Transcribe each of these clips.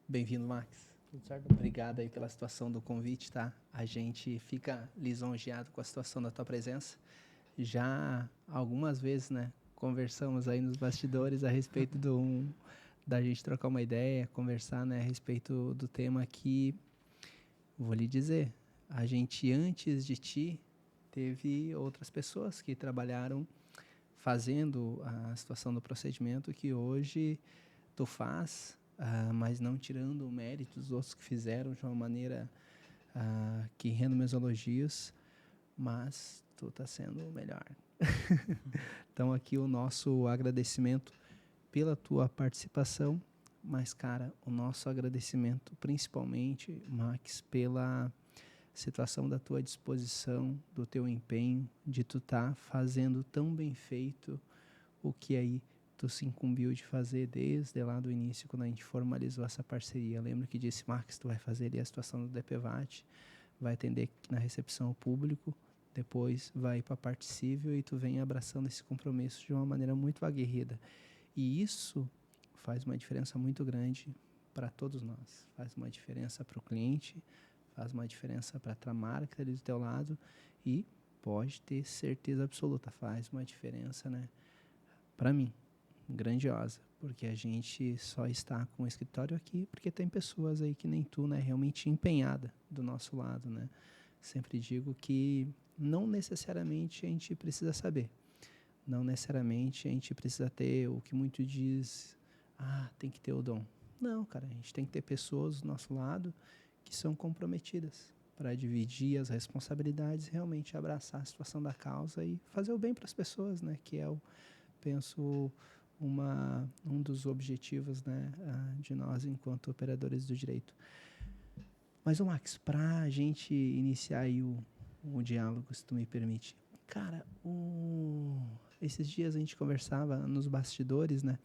Bem-vindo, Max. Tudo certo? Obrigado aí pela situação do convite, tá? A gente fica lisonjeado com a situação da tua presença. Já algumas vezes, né, conversamos aí nos bastidores a respeito da gente trocar uma ideia, conversar, né, a respeito do tema que, vou lhe dizer, a gente antes de ti teve outras pessoas que trabalharam fazendo a situação do procedimento que hoje tu faz, mas não tirando o mérito dos outros que fizeram de uma maneira que rendo meus elogios, mas tu tá sendo o melhor. Então aqui o nosso agradecimento pela tua participação, mas cara, o nosso agradecimento principalmente, Max, pela situação da tua disposição, do teu empenho, de tu tá fazendo tão bem feito o que aí tu se incumbiu de fazer desde lá do início, quando a gente formalizou essa parceria. Eu lembro que disse, Marcos, tu vai fazer ali a situação do DPVAT, vai atender na recepção ao público, depois vai para a parte civil e tu vem abraçando esse compromisso de uma maneira muito aguerrida. E isso faz uma diferença muito grande para todos nós. Faz uma diferença para o cliente, faz uma diferença para a marca que está ali do teu lado e pode ter certeza absoluta, faz uma diferença, né? Para mim, grandiosa, porque a gente só está com o escritório aqui porque tem pessoas aí que nem tu, né, realmente empenhada do nosso lado, né? Sempre digo que não necessariamente a gente precisa saber, não necessariamente a gente precisa ter o que muito diz, tem que ter o dom. Não, cara, a gente tem que ter pessoas do nosso lado que são comprometidas para dividir as responsabilidades, realmente abraçar a situação da causa e fazer o bem para as pessoas, né? Que é o, penso, um dos objetivos, né, de nós enquanto operadores do direito. Mas, Max, para a gente iniciar aí o diálogo, se tu me permite. Cara, esses dias a gente conversava nos bastidores, né,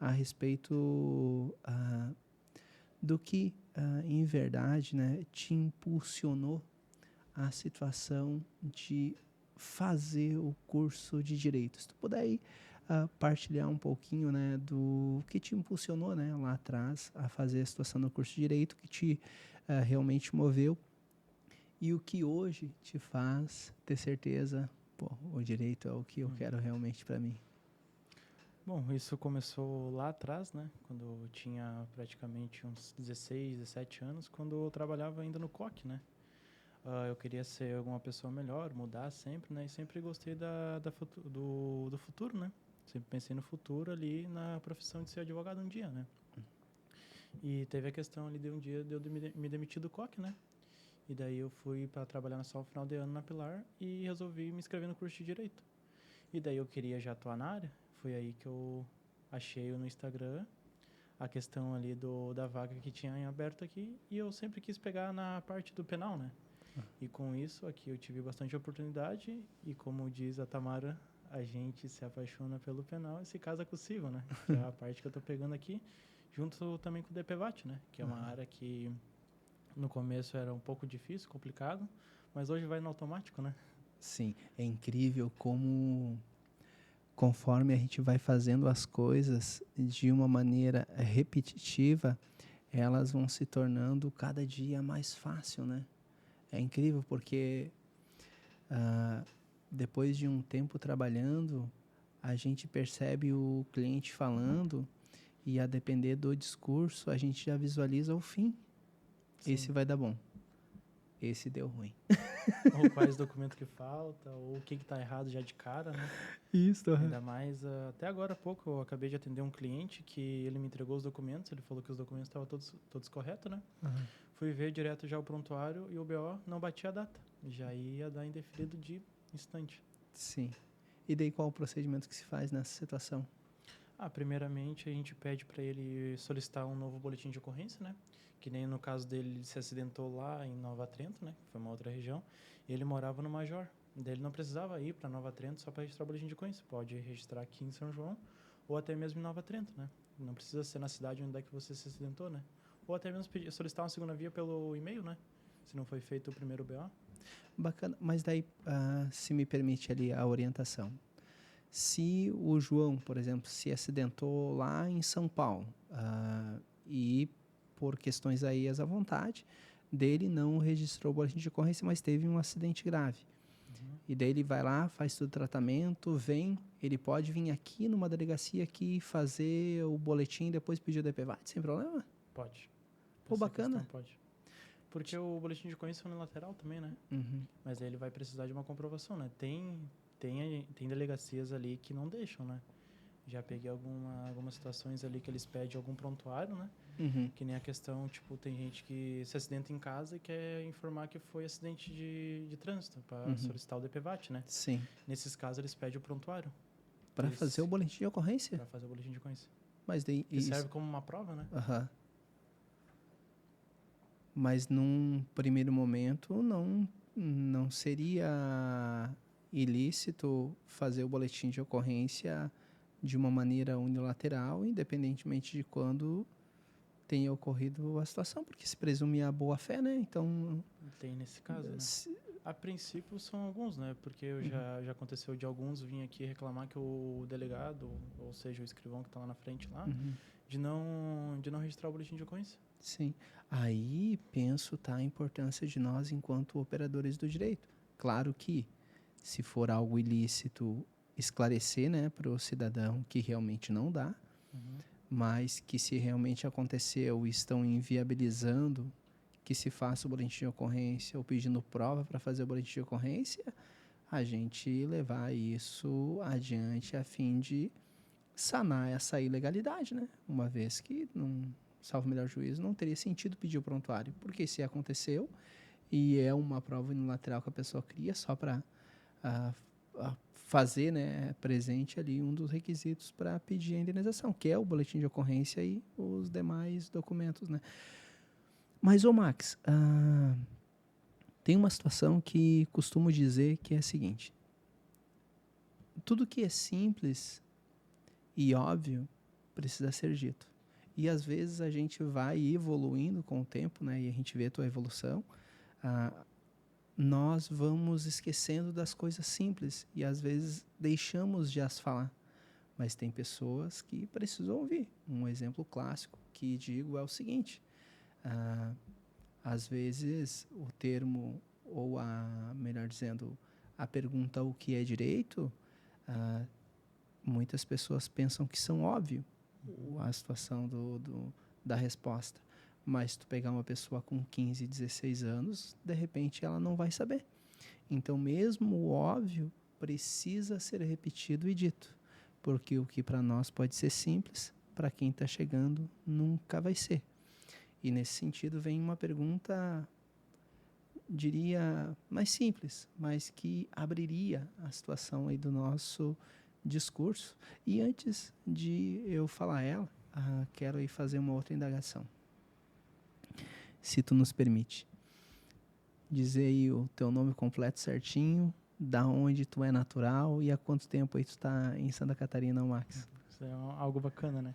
a respeito do que, em verdade, né, te impulsionou a situação de fazer o curso de Direito. Se tu puder aí partilhar um pouquinho, né, do que te impulsionou, né, lá atrás a fazer a situação do curso de Direito, que te realmente moveu e o que hoje te faz ter certeza, pô, o Direito é o que eu quero realmente para mim. Bom, isso começou lá atrás, né? Quando eu tinha praticamente uns 16, 17 anos, quando eu trabalhava ainda no COC, né? Eu queria ser alguma pessoa melhor, mudar sempre, né? E sempre gostei do futuro, né? Sempre pensei no futuro ali, na profissão de ser advogado um dia, né? E teve a questão ali de um dia de eu me demitir do COC, né? E daí eu fui para trabalhar só no final de ano na Pilar e resolvi me inscrever no curso de Direito. E daí eu queria já atuar na área, foi aí que eu achei no Instagram a questão ali da vaga que tinha em aberto aqui e eu sempre quis pegar na parte do penal, né? E com isso aqui eu tive bastante oportunidade e como diz a Tamara, a gente se apaixona pelo penal e se casa com o civil, né? Que é a parte que eu tô pegando aqui, junto também com o DPVAT, né? Que é uma área que no começo era um pouco difícil, complicado, mas hoje vai no automático, né? Sim, é incrível como conforme a gente vai fazendo as coisas de uma maneira repetitiva, elas vão se tornando cada dia mais fácil, né? É incrível porque depois de um tempo trabalhando, a gente percebe o cliente falando e a depender do discurso, a gente já visualiza o fim. Sim. Esse vai dar bom. Esse deu ruim. Ou quais documentos que falta, ou o que está errado já de cara, né? Isso, Ainda mais, até agora há pouco eu acabei de atender um cliente que ele me entregou os documentos, ele falou que os documentos estavam todos corretos, né? Fui ver direto já o prontuário e o BO não batia a data, já ia dar indeferido de instante. Sim. E daí qual o procedimento que se faz nessa situação? Primeiramente a gente pede para ele solicitar um novo boletim de ocorrência, né? Que nem no caso dele, ele se acidentou lá em Nova Trento, né? Foi uma outra região. E ele morava no Major. Daí ele não precisava ir para Nova Trento só para registrar o boletim de ocorrência. Pode registrar aqui em São João ou até mesmo em Nova Trento, né? Não precisa ser na cidade onde é que você se acidentou, né? Ou até mesmo solicitar uma segunda via pelo e-mail, né? Se não foi feito o primeiro BO. Bacana, mas daí, se me permite ali a orientação. Se o João, por exemplo, se acidentou lá em São Paulo e por questões aí à vontade, dele não registrou o boletim de ocorrência, mas teve um acidente grave. E daí ele vai lá, faz todo o tratamento, vem, ele pode vir aqui numa delegacia aqui fazer o boletim e depois pedir o DPVAT, sem problema? Pode. Pô, Essa bacana. questão pode. Porque o boletim de ocorrência é unilateral também, né? Mas aí ele vai precisar de uma comprovação, né? Tem delegacias ali que não deixam, né? Já peguei algumas situações ali que eles pedem algum prontuário, né? Que nem a questão, tipo, tem gente que se acidenta em casa e quer informar que foi acidente de trânsito para solicitar o DPVAT, né? Sim. Nesses casos, eles pedem o prontuário. Para fazer o boletim de ocorrência? Para fazer o boletim de ocorrência. Mas daí... Que serve como uma prova, né? Mas num primeiro momento não seria ilícito fazer o boletim de ocorrência de uma maneira unilateral, independentemente de quando tenha ocorrido a situação, porque se presume a boa-fé, né? Então... Tem nesse caso, né? A princípio são alguns, né? Porque já aconteceu de alguns vir aqui reclamar que o delegado, ou seja, o escrivão que está lá na frente lá, de não registrar o boletim de ocorrência. Sim. Aí penso, tá, a importância de nós enquanto operadores do direito. Claro que, se for algo ilícito, esclarecer, né, para o cidadão que realmente não dá, mas que se realmente aconteceu e estão inviabilizando que se faça o boletim de ocorrência ou pedindo prova para fazer o boletim de ocorrência, a gente levar isso adiante a fim de sanar essa ilegalidade, né? Uma vez que, salvo o melhor juízo, não teria sentido pedir o prontuário, porque se aconteceu e é uma prova unilateral que a pessoa cria só para fazer, né, presente ali um dos requisitos para pedir a indenização, que é o boletim de ocorrência e os demais documentos, né? Mas, ô Max, tem uma situação que costumo dizer que é a seguinte: tudo que é simples e óbvio precisa ser dito. E às vezes a gente vai evoluindo com o tempo, né? E a gente vê a tua evolução. Nós vamos esquecendo das coisas simples e às vezes deixamos de as falar. Mas tem pessoas que precisam ouvir. Um exemplo clássico que digo é o seguinte: às vezes o termo, ou melhor dizendo, a pergunta o que é direito, muitas pessoas pensam que são óbvio a situação da resposta. Mas se tu pegar uma pessoa com 15, 16 anos, de repente ela não vai saber. Então, mesmo o óbvio precisa ser repetido e dito. Porque o que para nós pode ser simples, para quem está chegando, nunca vai ser. E nesse sentido vem uma pergunta, diria, mais simples, mas que abriria a situação aí do nosso discurso. E antes de eu falar ela, quero aí fazer uma outra indagação. Se tu nos permite. Dizer aí o teu nome completo certinho, da onde tu é natural e há quanto tempo aí tu tá em Santa Catarina, Max? Isso é algo bacana, né?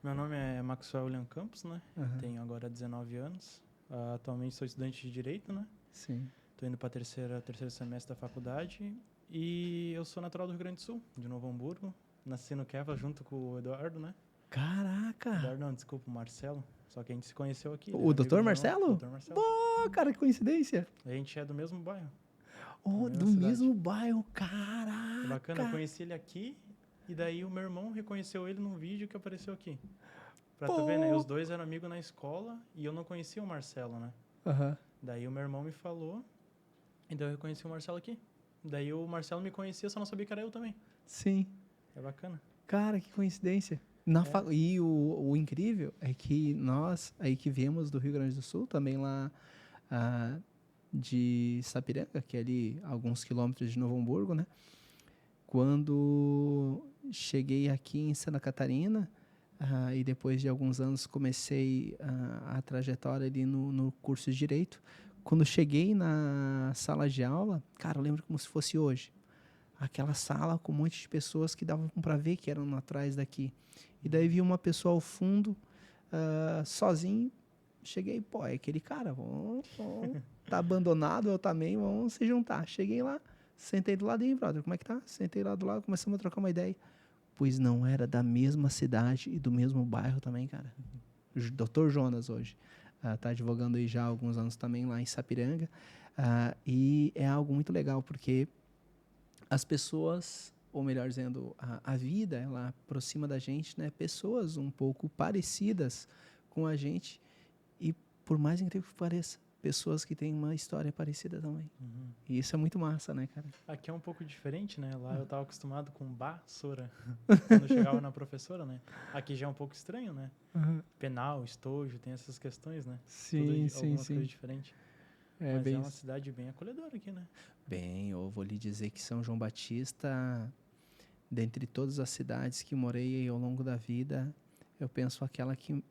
Meu nome é Maxwell William Campos, né? Tenho agora 19 anos. Atualmente sou estudante de Direito, né? Sim. Estou indo para terceiro semestre da faculdade. E eu sou natural do Rio Grande do Sul, de Novo Hamburgo. Nasci no Keva junto com o Eduardo, né? Caraca! Eduardo não, desculpa, o Marcelo. Só que a gente se conheceu aqui. O Dr. Marcelo? Dr. Marcelo. Pô, cara, que coincidência! A gente é do mesmo bairro. Do mesmo bairro, caraca! É bacana, eu conheci ele aqui e daí o meu irmão reconheceu ele num vídeo que apareceu aqui. Pra tu ver, né? Os dois eram amigos na escola e eu não conhecia o Marcelo, né? Daí o meu irmão me falou e daí eu reconheci o Marcelo aqui. Daí o Marcelo me conhecia, só não sabia que era eu também. Sim. É bacana. Cara, que coincidência. E o incrível é que nós, aí que viemos do Rio Grande do Sul, também lá de Sapiranga, que é ali alguns quilômetros de Novo Hamburgo, né? Quando cheguei aqui em Santa Catarina, e depois de alguns anos comecei a trajetória ali no curso de Direito, quando cheguei na sala de aula, cara, eu lembro como se fosse hoje. Aquela sala com um monte de pessoas que davam para ver que eram atrás daqui. E daí vi uma pessoa ao fundo, sozinho. Cheguei, pô, é aquele cara, tá abandonado, eu também, vamos se juntar. Cheguei lá, sentei do lado aí, brother, como é que tá? Sentei lá do lado, começamos a trocar uma ideia. Pois não era da mesma cidade e do mesmo bairro também, cara. Dr. Jonas hoje. Está advogando aí já há alguns anos também lá em Sapiranga. E é algo muito legal, porque as pessoas, ou melhor dizendo, a vida, ela aproxima da gente, né? Pessoas um pouco parecidas com a gente. E por mais incrível que pareça, pessoas que têm uma história parecida também. Uhum. E isso é muito massa, né, cara? Aqui é um pouco diferente, né? Lá eu tava acostumado com basura, quando eu chegava na professora, né? Aqui já é um pouco estranho, né? Penal, estojo, tem essas questões, né? Sim, sim, algumas sim. coisas diferentes. É Mas bem é uma isso. cidade bem acolhedora aqui, né? Bem, eu vou lhe dizer que São João Batista, dentre todas as cidades que morei ao longo da vida, eu penso aquela que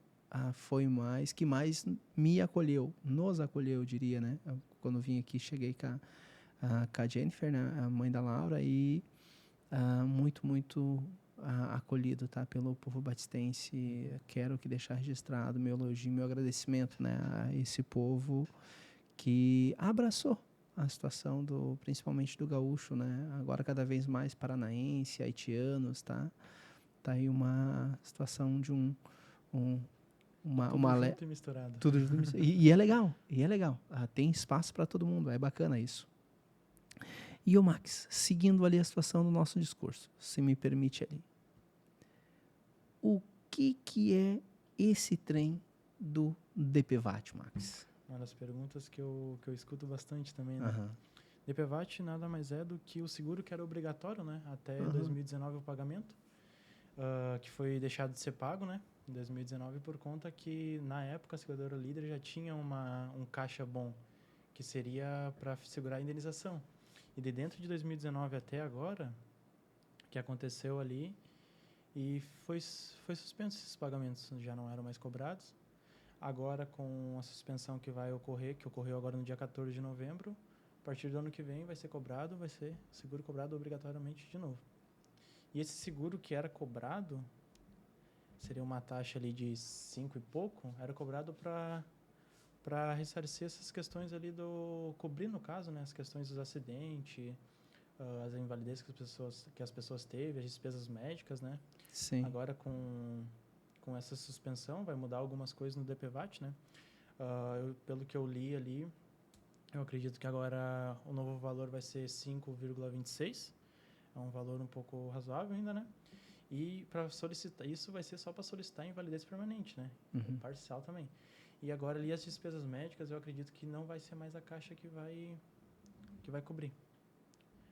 que mais me acolheu, nos acolheu, eu diria, né? Quando vim aqui, cheguei com a Jennifer, né, a mãe da Laura, e muito, muito acolhido, tá? Pelo povo batistense. Quero que deixar registrado meu elogio, meu agradecimento, né? A esse povo que abraçou a situação principalmente do gaúcho, né? Agora cada vez mais paranaense, haitianos, tá? Tá aí uma situação de Tudo junto e misturado. tudo junto e é legal, tem espaço para todo mundo, é bacana isso. E o Max, seguindo ali a situação do nosso discurso, se me permite ali, o que é esse trem do DPVAT, Max? Uma das perguntas que eu escuto bastante também, né? Aham. DPVAT nada mais é do que o seguro que era obrigatório, né? Até 2019 o pagamento, que foi deixado de ser pago, né? Em 2019 por conta que, na época, a seguradora líder já tinha um caixa bom, que seria para segurar a indenização. E de dentro de 2019 até agora, que aconteceu ali, e foi suspenso esses pagamentos, já não eram mais cobrados. Agora, com a suspensão que vai ocorrer, que ocorreu agora no dia 14 de novembro, a partir do ano que vem vai ser seguro cobrado obrigatoriamente de novo. E esse seguro que era cobrado, seria uma taxa ali de 5 e pouco, era cobrado para ressarcir essas questões ali cobrir, no caso, né, as questões dos acidentes, as invalidez que as pessoas teve, as despesas médicas, né? Sim. Agora, com essa suspensão, vai mudar algumas coisas no DPVAT, né? Pelo que eu li ali, eu acredito que agora o novo valor vai ser 5,26. É um valor um pouco razoável ainda, né? E para solicitar, isso vai ser só para solicitar invalidez permanente, né? Uhum. Parcial também. E agora ali as despesas médicas, eu acredito que não vai ser mais a Caixa que vai cobrir.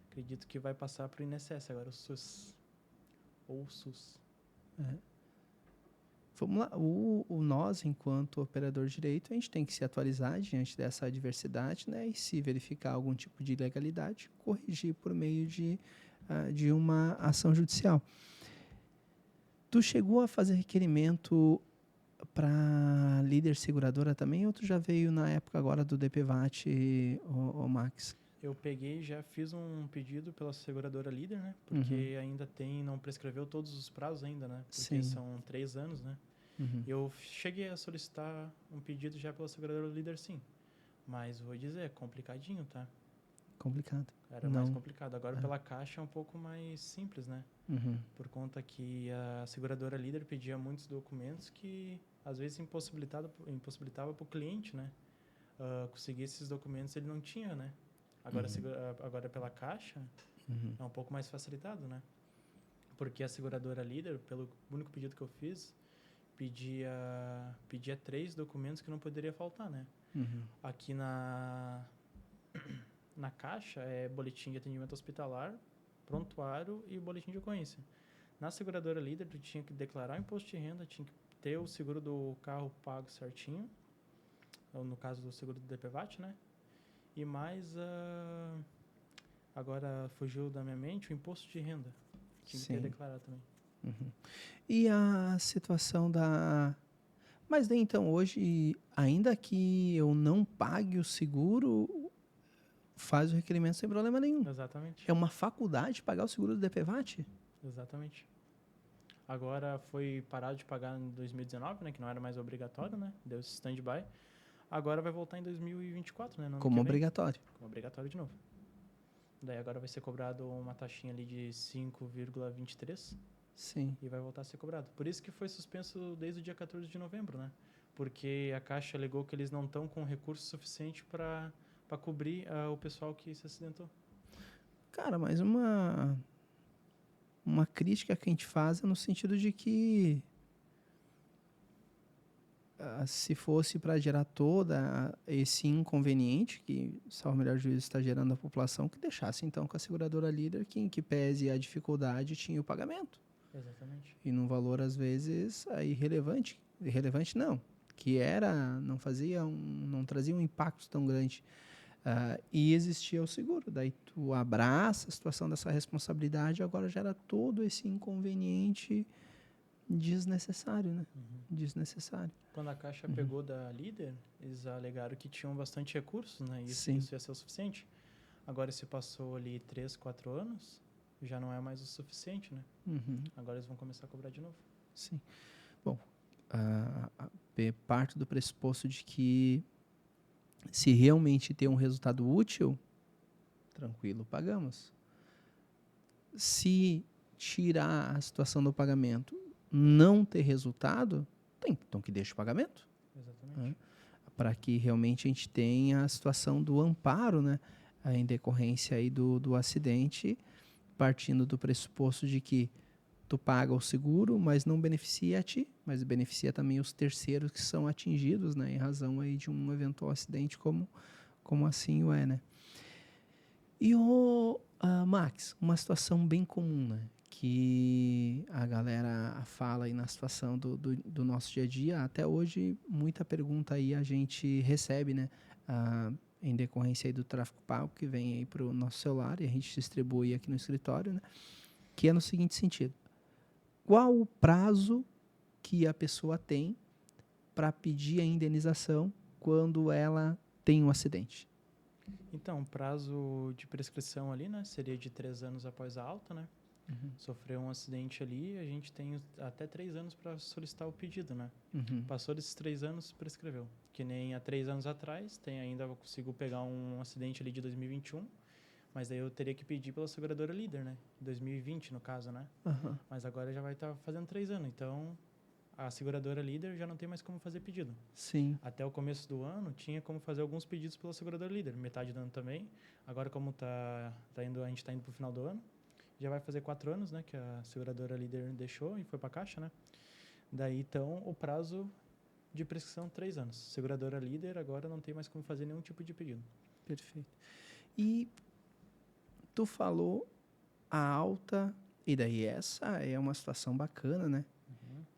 Acredito que vai passar para o INSS agora, o SUS. Ou o SUS. Vamos lá, nós, enquanto operador de direito, a gente tem que se atualizar diante dessa adversidade, né? E se verificar algum tipo de ilegalidade, corrigir por meio de uma ação judicial. Tu chegou a fazer requerimento para líder seguradora também, ou tu já veio na época agora do DPVAT, o Max? Eu peguei e já fiz um pedido pela seguradora líder, né? Porque ainda não prescreveu todos os prazos ainda, né? Porque Sim. são 3 anos, né? Uhum. Eu cheguei a solicitar um pedido já pela seguradora líder, sim. Mas vou dizer, é complicadinho, tá? Complicado. Era mais complicado. Agora pela Caixa é um pouco mais simples, né? Uhum. Por conta que a seguradora líder pedia muitos documentos que às vezes impossibilitava para o cliente, né? Conseguir esses documentos ele não tinha, né? Agora pela Caixa é um pouco mais facilitado, né? Porque a seguradora líder, pelo único pedido que eu fiz, pedia 3 documentos que não poderia faltar, né? Aqui na Caixa é boletim de atendimento hospitalar, prontuário e boletim de ocorrência. Na seguradora líder, tu tinha que declarar o imposto de renda, tinha que ter o seguro do carro pago certinho, ou no caso do seguro do DPVAT, né? E mais, agora fugiu da minha mente, o imposto de renda. Tinha que ter declarado também. E a situação Mas daí, então, hoje, ainda que eu não pague o seguro, faz o requerimento sem problema nenhum. Exatamente. É uma faculdade pagar o seguro do DPVAT? Exatamente. Agora foi parado de pagar em 2019, né? Que não era mais obrigatório, né? Deu esse stand-by. Agora vai voltar em 2024, né? No ano Como que vem. obrigatório. Como obrigatório de novo. Daí agora vai ser cobrado uma taxinha ali de 5,23. Sim. e vai voltar a ser cobrado. Por isso que foi suspenso desde o dia 14 de novembro, né? Porque a Caixa alegou que eles não estão com recurso suficiente para cobrir o pessoal que se acidentou. Cara, mas uma crítica que a gente faz é no sentido de que se fosse para gerar toda esse inconveniente que, salvo o melhor juízo, está gerando a população, que deixasse então com a seguradora líder, que em que pese a dificuldade tinha o pagamento. Exatamente. E num valor, às vezes, irrelevante. Irrelevante não, que não trazia um impacto tão grande. E existia o seguro. Daí tu abraça a situação dessa responsabilidade, agora gera todo esse inconveniente desnecessário, né? Desnecessário. Quando a Caixa pegou da líder, eles alegaram que tinham bastante recursos, né? Isso Sim. ia ser o suficiente. Agora, se passou ali 3, 4 anos, já não é mais o suficiente, né? Agora eles vão começar a cobrar de novo. Sim. Bom, parte do pressuposto de que se realmente ter um resultado útil, tranquilo, pagamos. Se tirar a situação do pagamento, não ter resultado, então que deixe o pagamento. Exatamente. Para que realmente a gente tenha a situação do amparo, né? Em decorrência aí do acidente, partindo do pressuposto de que tu paga o seguro, mas não beneficia a ti, mas beneficia também os terceiros que são atingidos, né? Em razão aí de um eventual acidente, como assim o é, né? E Max, uma situação bem comum, né? Que a galera fala aí na situação do nosso dia a dia. Até hoje, muita pergunta aí a gente recebe, né? Em decorrência aí do tráfego pago que vem aí para o nosso celular e a gente distribui aqui no escritório, né? Que é no seguinte sentido. Qual o prazo que a pessoa tem para pedir a indenização quando ela tem um acidente? Então, o prazo de prescrição ali, né? Seria de 3 anos após a alta, né? Sofreu um acidente ali, a gente tem até 3 anos para solicitar o pedido, né? Passou desses 3 anos, prescreveu. Que nem há 3 anos atrás, eu consigo pegar um acidente ali de 2021, mas daí eu teria que pedir pela seguradora líder, né? 2020, no caso, né? Mas agora já vai estar fazendo 3 anos, então a seguradora líder já não tem mais como fazer pedido. Sim. Até o começo do ano, tinha como fazer alguns pedidos pela seguradora líder, metade do ano também. Agora, como a gente está indo para o final do ano, já vai fazer 4 anos, né, que a seguradora líder deixou e foi para a Caixa, né? Daí, então, o prazo de prescrição, 3 anos. Seguradora líder agora não tem mais como fazer nenhum tipo de pedido. Perfeito. E tu falou a alta, e daí essa é uma situação bacana, né?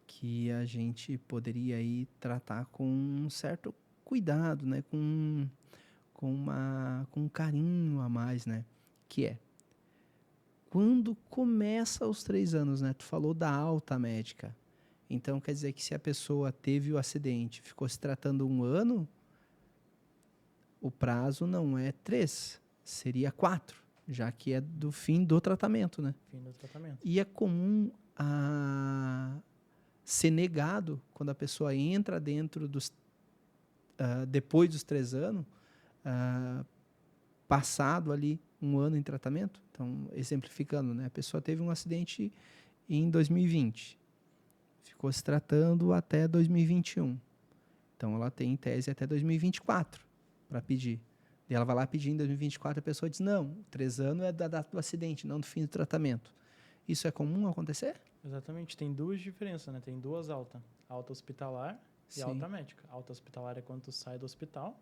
Que a gente poderia aí tratar com um certo cuidado, né? Com um carinho a mais, né? Que é quando começa os 3 anos, né? Tu falou da alta médica. Então, quer dizer que se a pessoa teve o acidente, ficou se tratando 1 ano, o prazo não é 3, seria 4, já que é do fim do tratamento, né? Fim do tratamento. E é comum ser negado quando a pessoa entra dentro depois dos 3 anos, passado ali 1 ano em tratamento. Então, exemplificando, né? A pessoa teve um acidente em 2020, ficou se tratando até 2021. Então, ela tem, em tese, até 2024 para pedir. E ela vai lá pedir em 2024, a pessoa diz, não, 3 anos é da data do acidente, não do fim do tratamento. Isso é comum acontecer? Exatamente. Tem 2 diferenças, né? Tem 2 altas. Alta hospitalar e alta médica. Alta hospitalar é quando tu sai do hospital.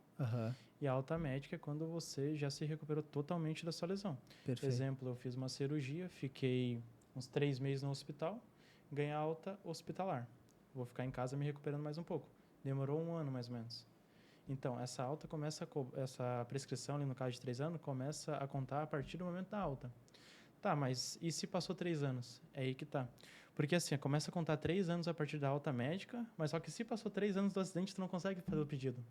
E a alta médica é quando você já se recuperou totalmente da sua lesão. Perfeito. Exemplo, eu fiz uma cirurgia, fiquei uns 3 meses no hospital, ganhei alta hospitalar. Vou ficar em casa me recuperando mais um pouco. Demorou 1 ano, mais ou menos. Então, essa prescrição, ali no caso de 3 anos, começa a contar a partir do momento da alta. Tá, mas e se passou 3 anos? É aí que tá. Porque assim, começa a contar 3 anos a partir da alta médica, mas só que se passou 3 anos do acidente, tu não consegue fazer o pedido.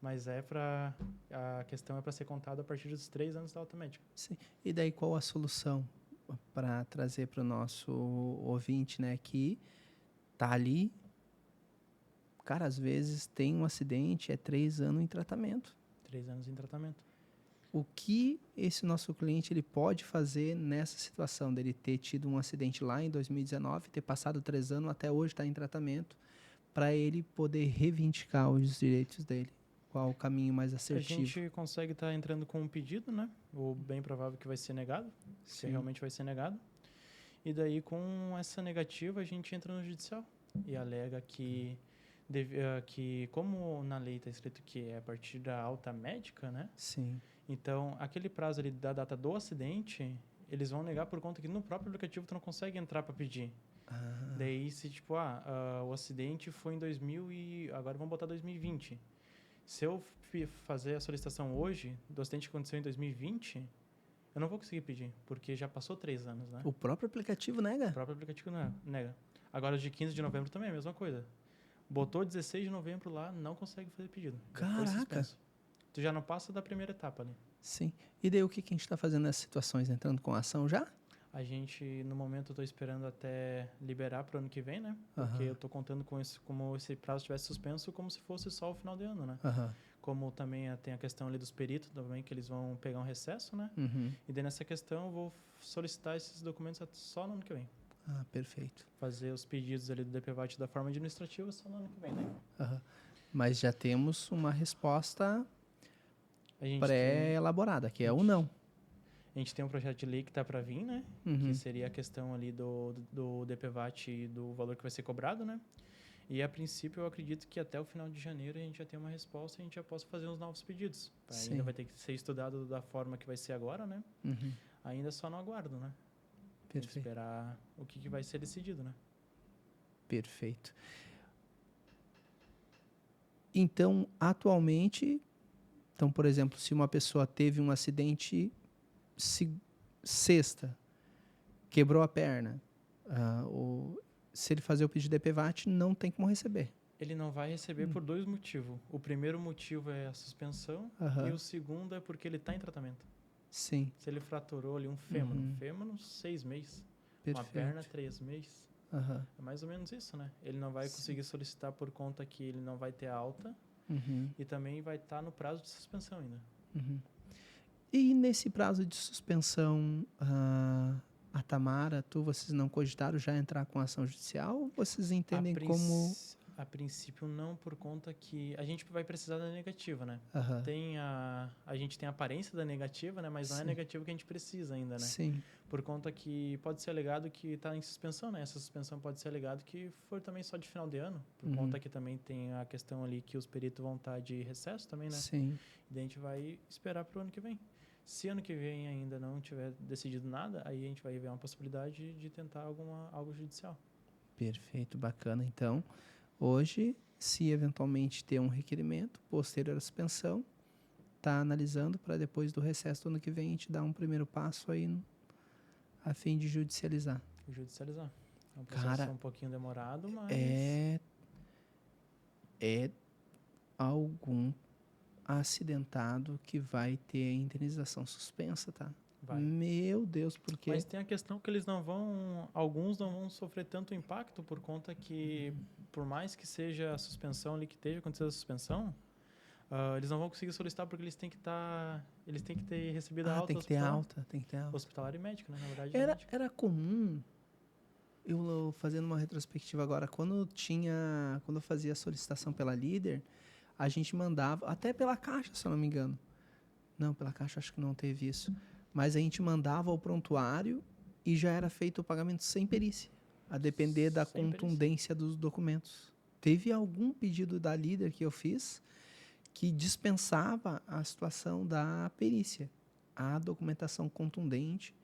Mas a questão é para ser contado a partir dos 3 anos da alta médica. Sim. E daí qual a solução para trazer para o nosso ouvinte, né? Que tá ali, cara, às vezes tem um acidente, é 3 anos em tratamento. 3 anos em tratamento. O que esse nosso cliente ele pode fazer nessa situação dele ter tido um acidente lá em 2019, ter passado 3 anos, até hoje está em tratamento, para ele poder reivindicar os direitos dele? Qual o caminho mais A assertivo? gente consegue estar entrando com um pedido, né? O bem provável que vai ser negado, que Sim. realmente vai ser negado. E daí, com essa negativa, a gente entra no judicial e alega que como na lei está escrito que é a partir da alta médica, né? Sim. Então, aquele prazo ali da data do acidente, eles vão negar por conta que no próprio aplicativo tu não consegue entrar para pedir. Ah, Daí, se tipo, o acidente foi em 2000 e agora vamos botar 2020. Se eu fazer a solicitação hoje do acidente que aconteceu em 2020, eu não vou conseguir pedir, porque já passou 3 anos, né? o próprio aplicativo O nega? próprio aplicativo nega. Agora, de 15 de novembro também é a mesma coisa. Botou 16 de novembro lá, não consegue fazer pedido. Já foi Caraca! suspenso. Tu já não passa da primeira etapa ali. Sim. E daí o que a gente está fazendo nessas situações? Entrando com ação já? A gente, no momento, eu tô esperando até liberar pro ano que vem, né? Porque Aham. eu tô contando com isso, como esse prazo estivesse suspenso, como se fosse só o final de ano, né? Aham. Como também tem a questão ali dos peritos também, que eles vão pegar um recesso, né? Uhum. E daí nessa questão eu vou solicitar esses documentos só no ano que vem. Ah, perfeito. Fazer os pedidos ali do DPVAT da forma administrativa só no ano que vem, né? Aham. Mas já temos uma resposta A gente tem, pré-elaborada, que é o não. a gente tem um projeto de lei que tá para vir, né? Uhum. Que seria a questão ali do DPVAT e do valor que vai ser cobrado, né? E a princípio eu acredito que até o final de janeiro a gente já tem uma resposta e a gente já possa fazer uns novos pedidos. Sim. Ainda vai ter que ser estudado da forma que vai ser agora, né? Uhum. Ainda só no aguardo, né? Tem que Perfeito. esperar o que vai ser decidido, né? Perfeito. Então, atualmente, então, por exemplo, se uma pessoa teve um acidente sexta, quebrou a perna, se ele fazer o pedido de EPVAT, não tem como receber. Ele não vai receber por 2 motivos. O primeiro motivo é a suspensão Aham. e o segundo é porque ele está em tratamento. Sim. Se ele fraturou ali um fêmur, Uhum. fêmur 6 meses, uma Perfeito. perna 3 meses, Aham. é mais ou menos isso, né? Ele não vai conseguir solicitar por conta que ele não vai ter alta Uhum. e também vai estar no prazo de suspensão ainda. Uhum. E nesse prazo de suspensão, a Tamara, vocês não cogitaram já entrar com ação judicial? Ou vocês entendem como... A princípio não, por conta que a gente vai precisar da negativa, né? Aham. A gente tem a aparência da negativa, né? Mas não é a Sim. negativa que a gente precisa ainda, né? Sim. Por conta que pode ser alegado que está em suspensão, né? Essa suspensão pode ser alegado que for também só de final de ano, por Uhum. conta que também tem a questão ali que os peritos vão estar de recesso também, né? Sim. E daí a gente vai esperar para o ano que vem. Se ano que vem ainda não tiver decidido nada, aí a gente vai ver uma possibilidade de tentar algo judicial. Perfeito, bacana. Então, hoje, se eventualmente ter um requerimento posterior à suspensão, está analisando para depois do recesso do ano que vem a gente dar um primeiro passo aí a fim de judicializar. Judicializar. É um processo Cara, um pouquinho demorado, mas... É algum acidentado que vai ter a indenização suspensa, tá? Vai. Meu Deus, por quê? Mas tem a questão que eles não vão... Alguns não vão sofrer tanto impacto por conta que, por mais que seja a suspensão ali, que esteja acontecendo a suspensão, eles não vão conseguir solicitar porque eles têm que ter recebido a alta tem que ter alta, tem que ter alta. hospitalar e médica, né? Na verdade, Era comum, eu fazendo uma retrospectiva agora, quando eu fazia a solicitação pela líder, a gente mandava, até pela Caixa, se eu não me engano. Não, pela Caixa acho que não teve isso. Mas a gente mandava ao prontuário e já era feito o pagamento sem perícia, a depender da Sem contundência dos documentos. Teve algum pedido da líder que eu fiz que dispensava a situação da perícia, a documentação contundente,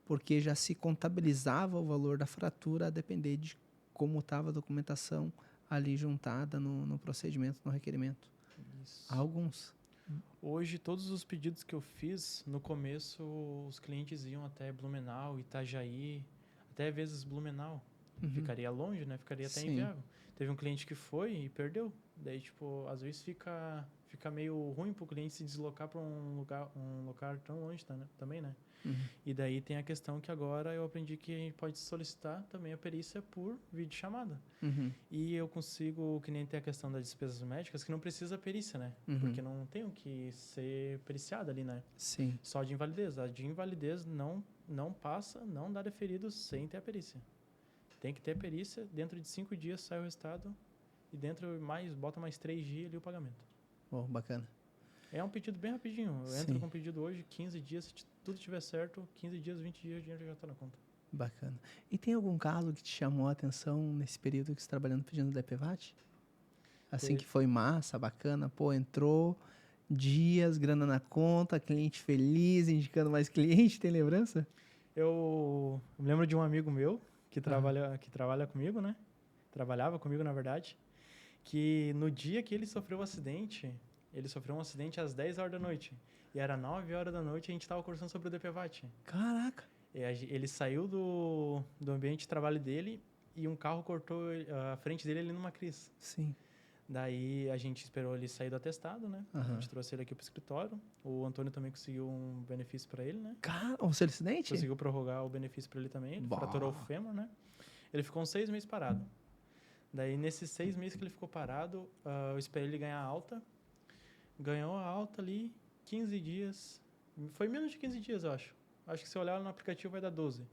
porque já se contabilizava o valor da fratura a depender de como estava a documentação ali juntada no procedimento, no requerimento. Isso. Alguns. Hoje, todos os pedidos que eu fiz, no começo, os clientes iam até Blumenau, Itajaí, até vezes Blumenau. Uhum. Ficaria longe, né? Ficaria até Sim. inviável. Teve um cliente que foi e perdeu. Daí, tipo, às vezes fica meio ruim pro cliente se deslocar para um lugar tão longe, tá, né? Também, né? Uhum. E daí tem a questão que agora eu aprendi que a gente pode solicitar também a perícia por videochamada. Uhum. E eu consigo, que nem tem a questão das despesas médicas, que não precisa perícia, né? Uhum. Porque não tem o que ser periciado ali, né? Sim. Só de invalidez. A de invalidez não passa, não dá deferido sem ter a perícia. Tem que ter a perícia, dentro de 5 dias sai o resultado e bota mais 3 dias ali o pagamento. Oh, bacana. É um pedido bem rapidinho. Eu Sim. entro com o pedido hoje, 15 dias, se tudo estiver certo, 15 dias, 20 dias, o dinheiro já está na conta. Bacana. E tem algum caso que te chamou a atenção nesse período que você está trabalhando pedindo DPVAT? Assim que foi massa, bacana, pô, entrou, dias, grana na conta, cliente feliz, indicando mais cliente, tem lembrança? Eu me lembro de um amigo meu que trabalha comigo, né? Trabalhava comigo, na verdade, que no dia que ele sofreu um acidente às 10 horas da noite. E era 9 horas da noite e a gente estava conversando sobre o DPVAT. Caraca! Ele saiu do ambiente de trabalho dele e um carro cortou a frente dele ali numa crise. Sim. Daí a gente esperou ele sair do atestado, né? A gente trouxe ele aqui pro escritório. O Antônio também conseguiu um benefício para ele, né? Cara, o seu acidente? Conseguiu prorrogar o benefício para ele também. Ele fraturou o fêmur, né? Ele ficou uns 6 meses parado. Daí, nesses 6 meses que ele ficou parado, eu esperei ele ganhar a alta. Ganhou a alta ali, 15 dias. Foi menos de 15 dias, eu acho. Acho que se olhar no aplicativo vai dar 12.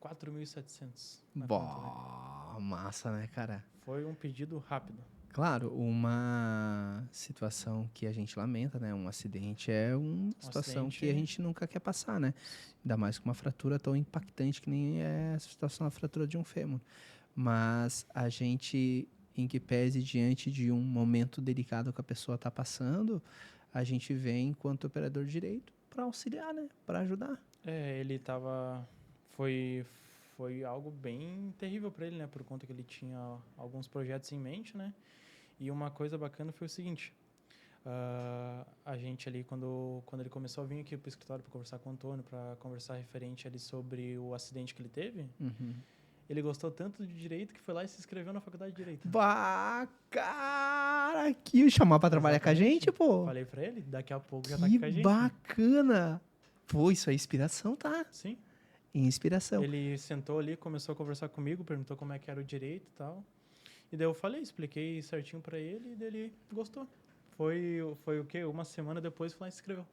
4.700. Boa, massa, né, cara? Foi um pedido rápido. Claro, uma situação que a gente lamenta, né? Um acidente é uma situação que a gente nunca quer passar, né? Ainda mais com uma fratura tão impactante que nem é a situação da fratura de um fêmur. Mas a gente, em que pese diante de um momento delicado que a pessoa está passando, a gente vem enquanto operador de direito para auxiliar, né? Para ajudar. Ele tava... Foi algo bem terrível para ele, né? Por conta que ele tinha alguns projetos em mente, né? E uma coisa bacana foi o seguinte. A gente ali, quando ele começou a vir aqui pro escritório para conversar com o Antônio, para conversar referente ali sobre o acidente que ele teve, ele gostou tanto de direito que foi lá e se inscreveu na faculdade de direito. Bah, cara, que chamar para trabalhar com a gente, pô. Falei para ele, daqui a pouco já tá aqui com a gente. Que bacana. Pô, isso é inspiração, tá? Sim. Inspiração. Ele sentou ali, começou a conversar comigo, perguntou como é que era o direito e tal. E daí eu expliquei certinho pra ele e daí ele gostou. Foi o quê? Uma semana depois foi lá e se inscreveu.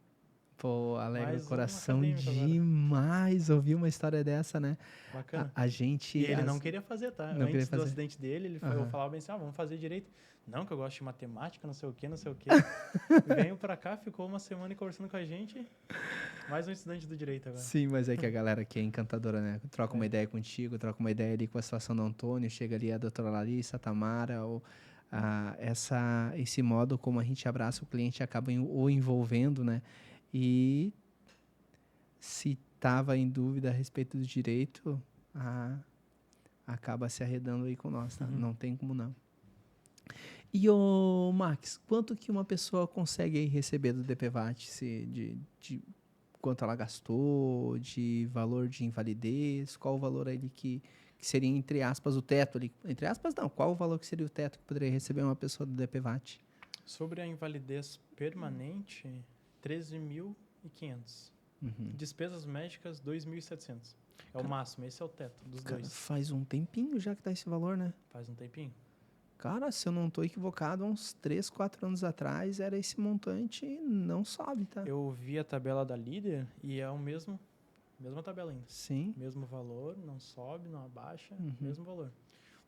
Pô, alegra Mais o coração um demais ouvir uma história dessa, né? Bacana. A gente... E ele não queria fazer, tá? Não Antes do acidente dele, eu falava bem assim, vamos fazer direito. Não, que eu gosto de matemática, não sei o quê. Veio pra cá, ficou uma semana conversando com a gente. Mais um estudante do direito agora. Sim, mas é que a galera aqui é encantadora, né? Troca uma ideia contigo, troca uma ideia ali com a situação do Antônio, chega ali a doutora Larissa, a Tamara, ou esse modo como a gente abraça o cliente acaba o envolvendo, né? E se estava em dúvida a respeito do direito, acaba se arredando aí com nós, tá? Não tem como não. E, ô Max, quanto que uma pessoa consegue aí receber do DPVAT de quanto ela gastou, de valor de invalidez, qual o valor ali que seria, entre aspas, o teto ali? Entre aspas, não. Qual o valor que seria o teto que poderia receber uma pessoa do DPVAT? Sobre a invalidez permanente, 13.500. Despesas médicas, 2.700. É o máximo, esse é o teto dos dois. Faz um tempinho já que tá esse valor, né? Faz um tempinho. Cara, se eu não tô equivocado, uns 3, 4 anos atrás era esse montante e não sobe, tá? Eu vi a tabela da Líder e é mesma tabela ainda. Sim. Mesmo valor, não sobe, não abaixa, mesmo valor.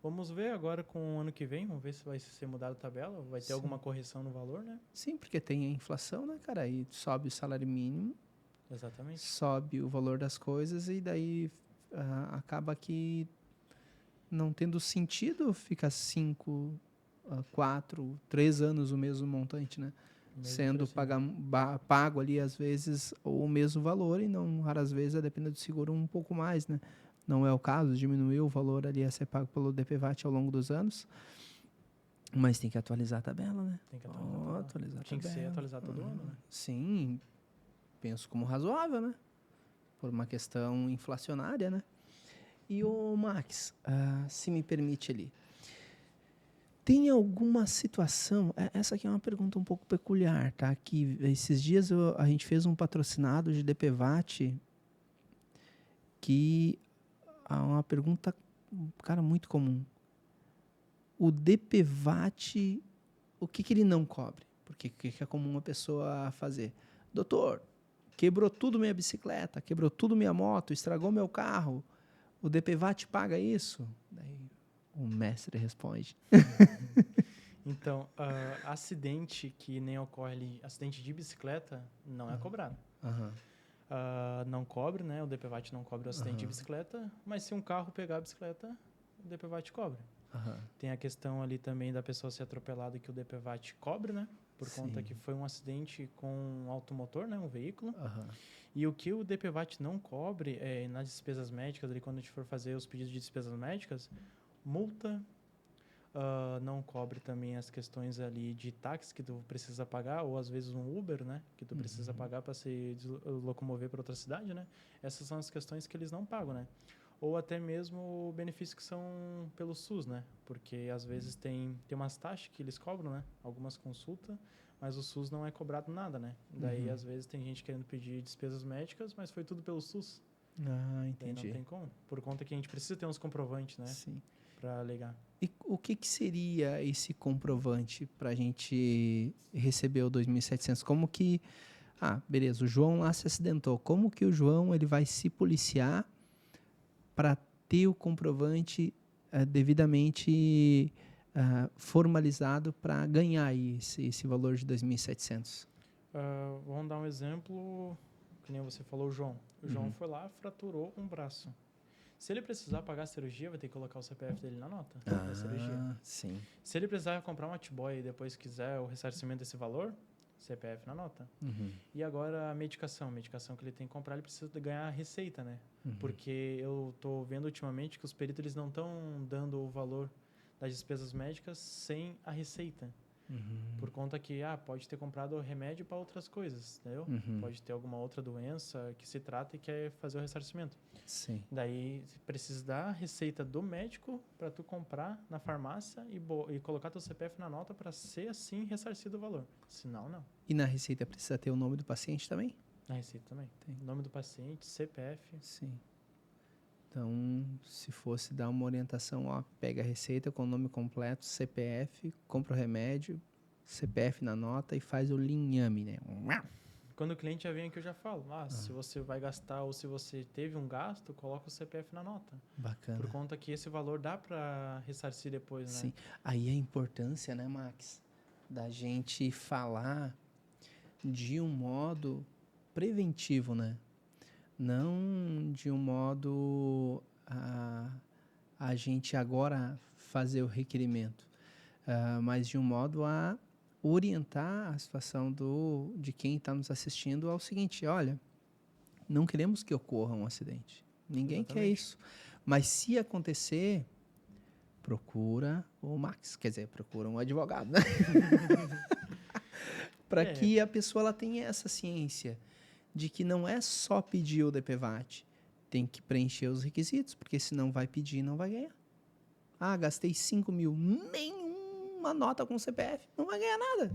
Vamos ver agora com o ano que vem, vamos ver se vai ser mudada a tabela, vai ter alguma correção no valor, né? Sim, porque tem a inflação, né, cara? Aí sobe o salário mínimo. Exatamente. Sobe o valor das coisas e daí acaba que não tendo sentido fica 5, 4, 3 anos o mesmo montante, né? Sendo pago ali, às vezes, o mesmo valor e não, raras vezes, a depender do seguro, um pouco mais, né? Não é o caso, diminuiu o valor ali a ser pago pelo DPVAT ao longo dos anos, mas tem que atualizar a tabela, né? Tem que atualizar a tabela. Tinha que ser atualizado todo ano, né? Sim, penso como razoável, né? Por uma questão inflacionária, né? E o Max, se me permite ali, Tem alguma situação, essa aqui é uma pergunta um pouco peculiar, tá? Que esses dias a gente fez um patrocinado de DPVAT que há uma pergunta, cara, muito comum. O DPVAT, o que ele não cobre? Porque o que é comum uma pessoa fazer? Doutor, quebrou tudo minha bicicleta, quebrou tudo minha moto, estragou meu carro, o DPVAT paga isso? Daí o mestre responde. Então, acidente que nem ocorre ali, acidente de bicicleta, não é cobrado. Aham. Não cobre, né? O DPVAT não cobre o acidente de bicicleta, mas se um carro pegar a bicicleta, o DPVAT cobre. Aham. Tem a questão ali também da pessoa ser atropelada que o DPVAT cobre, né? Por conta que foi um acidente com um automotor, né? Um veículo. Aham. E o que o DPVAT não cobre é nas despesas médicas, ali quando a gente for fazer os pedidos de despesas médicas, multa, não cobre também as questões ali de táxi que tu precisa pagar, ou às vezes um Uber, né? Que tu precisa pagar para se locomover para outra cidade, né? Essas são as questões que eles não pagam, né? Ou até mesmo benefícios que são pelo SUS, né? Porque às vezes tem umas taxas que eles cobram, né? Algumas consultas, mas o SUS não é cobrado nada, né? Daí às vezes tem gente querendo pedir despesas médicas, mas foi tudo pelo SUS. Ah, Daí entendi. não tem como. Por conta que a gente precisa ter uns comprovantes, né? Sim. Para alegar. E o que seria esse comprovante para a gente receber o 2.700? Como que... Ah, beleza, o João lá se acidentou. Como que o João ele vai se policiar para ter o comprovante devidamente formalizado para ganhar aí esse valor de 2.700? Vamos dar um exemplo, que nem você falou, o João. O João foi lá, fraturou um braço. Se ele precisar pagar a cirurgia, vai ter que colocar o CPF dele na nota da cirurgia. Sim. Se ele precisar comprar um Atiboy e depois quiser o ressarcimento desse valor, CPF na nota. E agora a medicação que ele tem que comprar, ele precisa ganhar a receita, né? Porque eu tô vendo ultimamente que os peritos eles não estão dando o valor das despesas médicas sem a receita. Por conta que pode ter comprado remédio para outras coisas, entendeu? Pode ter alguma outra doença que se trata e quer fazer o ressarcimento. Sim. Daí precisa dar a receita do médico para tu comprar na farmácia e colocar teu CPF na nota para ser assim ressarcido o valor. Senão, não. E na receita precisa ter o nome do paciente também? Na receita também. Tem. Nome do paciente, CPF. Sim. Então, se fosse dar uma orientação, ó, pega a receita com o nome completo, CPF, compra o remédio, CPF na nota e faz o linhame, né? Quando o cliente já vem aqui, eu já falo, se você vai gastar ou se você teve um gasto, coloca o CPF na nota. Bacana. Por conta que esse valor dá para ressarcir depois, né? Sim. Aí a importância, né, Max, da gente falar de um modo preventivo, né? Não de um modo a gente agora fazer o requerimento, mas de um modo a orientar a situação de quem está nos assistindo ao seguinte: olha, não queremos que ocorra um acidente. Ninguém quer isso. Mas se acontecer, procura o Max, quer dizer, procura um advogado, né? Para que a pessoa ela tenha essa ciência de que não é só pedir o DPVAT, tem que preencher os requisitos, porque senão vai pedir e não vai ganhar. Gastei 5 mil, nenhuma nota com CPF, não vai ganhar nada.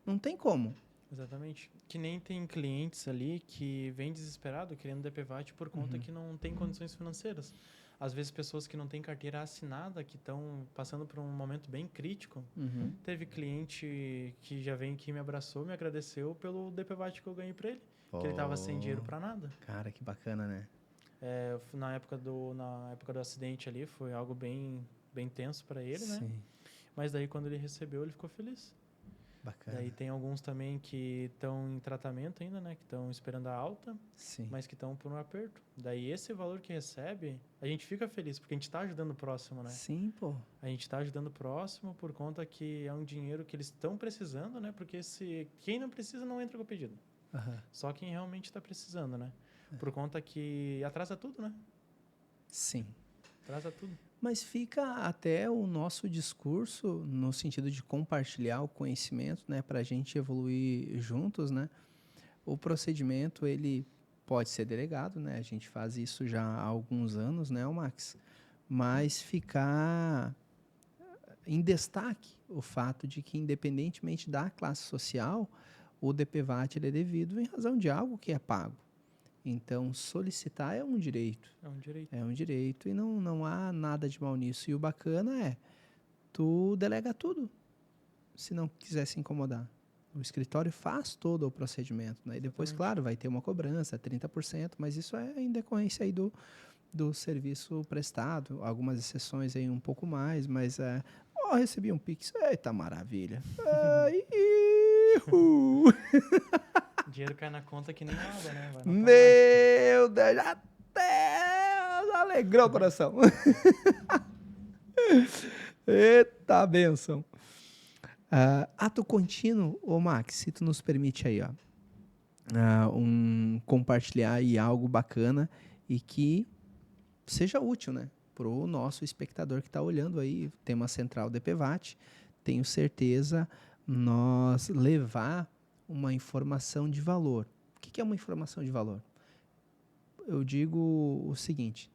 Não tem como. Exatamente. Que nem tem clientes ali que vêm desesperado querendo DPVAT por conta que não tem condições financeiras. Às vezes pessoas que não têm carteira assinada, que estão passando por um momento bem crítico. Teve cliente que já vem aqui, me abraçou, me agradeceu pelo DPVAT que eu ganhei para ele. Que ele estava sem dinheiro para nada. Cara, que bacana, né? Na época do acidente ali, foi algo bem tenso para ele, Sim. né? Mas daí quando ele recebeu, ele ficou feliz. Bacana. Daí tem alguns também que estão em tratamento ainda, né? Que estão esperando a alta, mas que estão por um aperto. Daí esse valor que recebe, a gente fica feliz, porque a gente está ajudando o próximo, né? Sim, pô. A gente está ajudando o próximo por conta que é um dinheiro que eles estão precisando, né? Porque quem não precisa não entra com o pedido. Só quem realmente está precisando, né? Por conta que atrasa tudo, né? Sim. Atrasa tudo. Mas fica até o nosso discurso no sentido de compartilhar o conhecimento, né, para a gente evoluir juntos, né? O procedimento ele pode ser delegado, né? A gente faz isso já há alguns anos, né, Max? Mas ficar em destaque o fato de que, independentemente da classe social, o DPVAT ele é devido em razão de algo que é pago. Então, solicitar é um direito. É um direito. É um direito e não há nada de mal nisso. E o bacana é, tu delega tudo, se não quiser se incomodar. O escritório faz todo o procedimento, né? E depois, Exatamente. claro, vai ter uma cobrança, 30%, mas isso é em decorrência aí do serviço prestado. Algumas exceções aí um pouco mais, mas recebi um Pix. Eita, maravilha. Ihu. O dinheiro cai na conta que nem água, né? Vai no automático. Meu Deus, até alegrou o coração. Eita, bênção. Ato contínuo, ô Max, se tu nos permite aí, ó, compartilhar aí algo bacana e que seja útil, né, pro nosso espectador que está olhando aí, tema central DPVAT, tenho certeza nós levar uma informação de valor. O que é uma informação de valor? Eu digo o seguinte,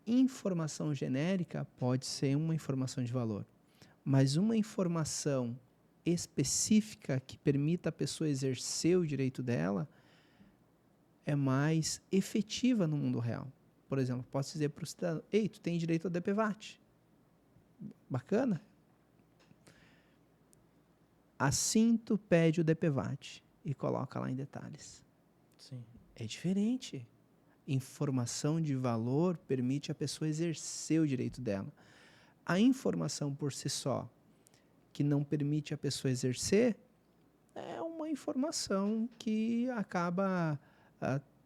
informação genérica pode ser uma informação de valor, mas uma informação específica que permita a pessoa exercer o direito dela é mais efetiva no mundo real. Por exemplo, posso dizer para o cidadão, ei, tu tem direito ao DPVAT. Bacana? Assim tu pede o DPVAT e coloca lá em detalhes. Sim. É diferente. Informação de valor permite a pessoa exercer o direito dela. A informação por si só, que não permite a pessoa exercer, é uma informação que acaba,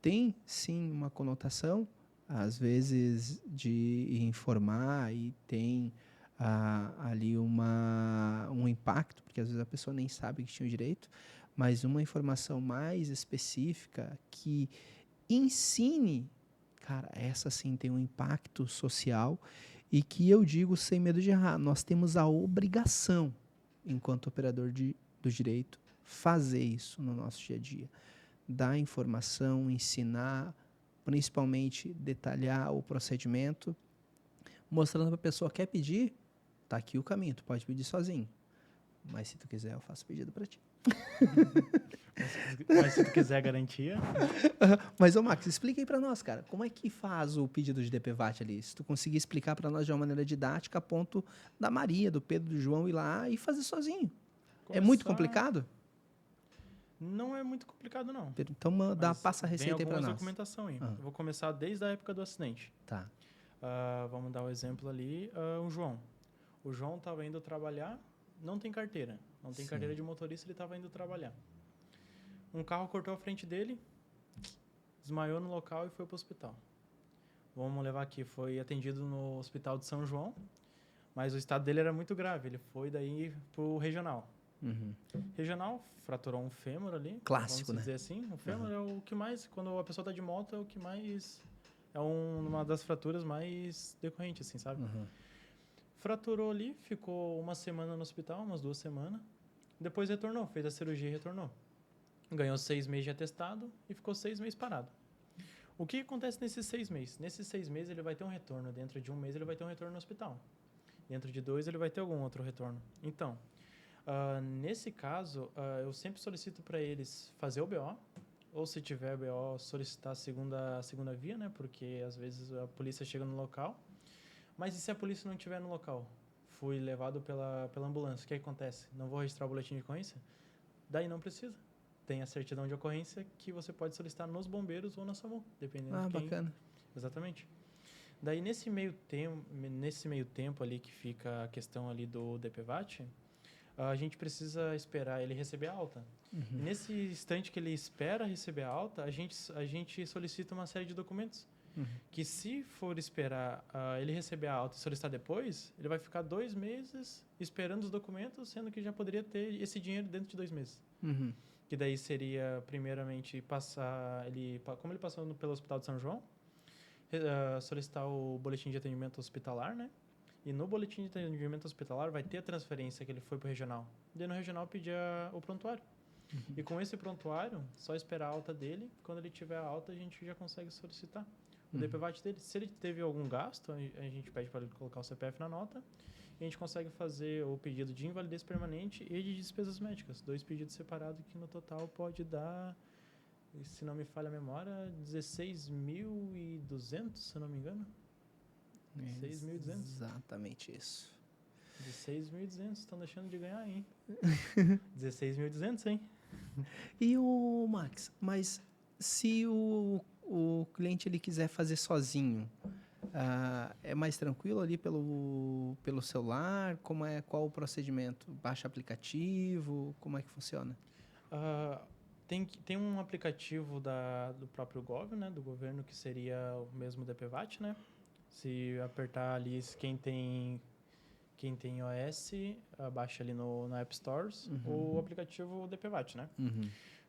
tem sim uma conotação, às vezes de informar e tem ali um impacto, porque às vezes a pessoa nem sabe que tinha o direito, mas uma informação mais específica que ensine, cara, essa sim tem um impacto social e que eu digo sem medo de errar, nós temos a obrigação, enquanto operador do direito, fazer isso no nosso dia a dia. Dar informação, ensinar, principalmente detalhar o procedimento, mostrando para a pessoa, quer pedir? Tá aqui o caminho, tu pode pedir sozinho. Mas se tu quiser, eu faço pedido para ti. Mas se tu quiser garantia... Mas, ô Max, explica aí para nós, cara, como é que faz o pedido de DPVAT ali? Se tu conseguir explicar para nós de uma maneira didática, a ponto da Maria, do Pedro, do João ir lá e fazer sozinho. É muito complicado? Não é muito complicado, não. Então, passa a receita aí para nós. Vem documentação aí. Eu vou começar desde a época do acidente. Tá. Vamos dar o exemplo ali. O João. O João estava indo trabalhar, não tem carteira. Não tem carteira de motorista, ele estava indo trabalhar. Um carro cortou a frente dele, desmaiou no local e foi para o hospital. Vamos levar aqui. Foi atendido no hospital de São João, mas o estado dele era muito grave. Ele foi daí para o regional. Regional, fraturou um fêmur ali. Clássico, vamos dizer assim. O fêmur é o que mais, quando a pessoa está de moto, é o que mais... É uma das fraturas mais decorrentes, assim, sabe? Fraturou ali, ficou uma semana no hospital, umas 2 semanas. Depois retornou, fez a cirurgia e retornou. Ganhou 6 meses de atestado e ficou 6 meses parado. O que acontece nesses 6 meses? Nesses 6 meses ele vai ter um retorno. Dentro de 1 mês ele vai ter um retorno no hospital. Dentro de 2 ele vai ter algum outro retorno. Então, nesse caso, eu sempre solicito para eles fazer o BO, ou se tiver BO, solicitar a segunda via, né? Porque às vezes a polícia chega no local. Mas e se a polícia não estiver no local? Fui levado pela ambulância. O que acontece? Não vou registrar o boletim de ocorrência? Daí não precisa. Tem a certidão de ocorrência que você pode solicitar nos bombeiros ou na SAMU, dependendo de quem. Bacana. Exatamente. Daí, nesse meio tempo ali que fica a questão ali do DPVAT, a gente precisa esperar ele receber a alta. E nesse instante que ele espera receber a alta, a gente solicita uma série de documentos. Que se for esperar ele receber a alta e solicitar depois, ele vai ficar 2 meses esperando os documentos, sendo que já poderia ter esse dinheiro dentro de 2 meses. Que daí seria, primeiramente, como ele passou pelo Hospital de São João, solicitar o boletim de atendimento hospitalar, né? E no boletim de atendimento hospitalar vai ter a transferência que ele foi para o regional. Daí no regional pedir o prontuário. E com esse prontuário, só esperar a alta dele. Quando ele tiver a alta, a gente já consegue solicitar o DPVAT dele. Se ele teve algum gasto, a gente pede para ele colocar o CPF na nota. a gente consegue fazer o pedido de invalidez permanente e de despesas médicas. 2 pedidos separados que no total pode dar, se não me falha a memória, 16.200, se eu não me engano. 6.200. Exatamente isso. 16.200, estão deixando de ganhar, hein? 16.200, hein? E o Max, mas se o cliente ele quiser fazer sozinho, é mais tranquilo ali pelo celular? Qual o procedimento? Baixa aplicativo? Como é que funciona? Tem um aplicativo do próprio Gov, né? Do governo, que seria o mesmo DPVAT, né? Se apertar ali, quem tem iOS, baixa ali no App Stores o aplicativo DPVAT, né?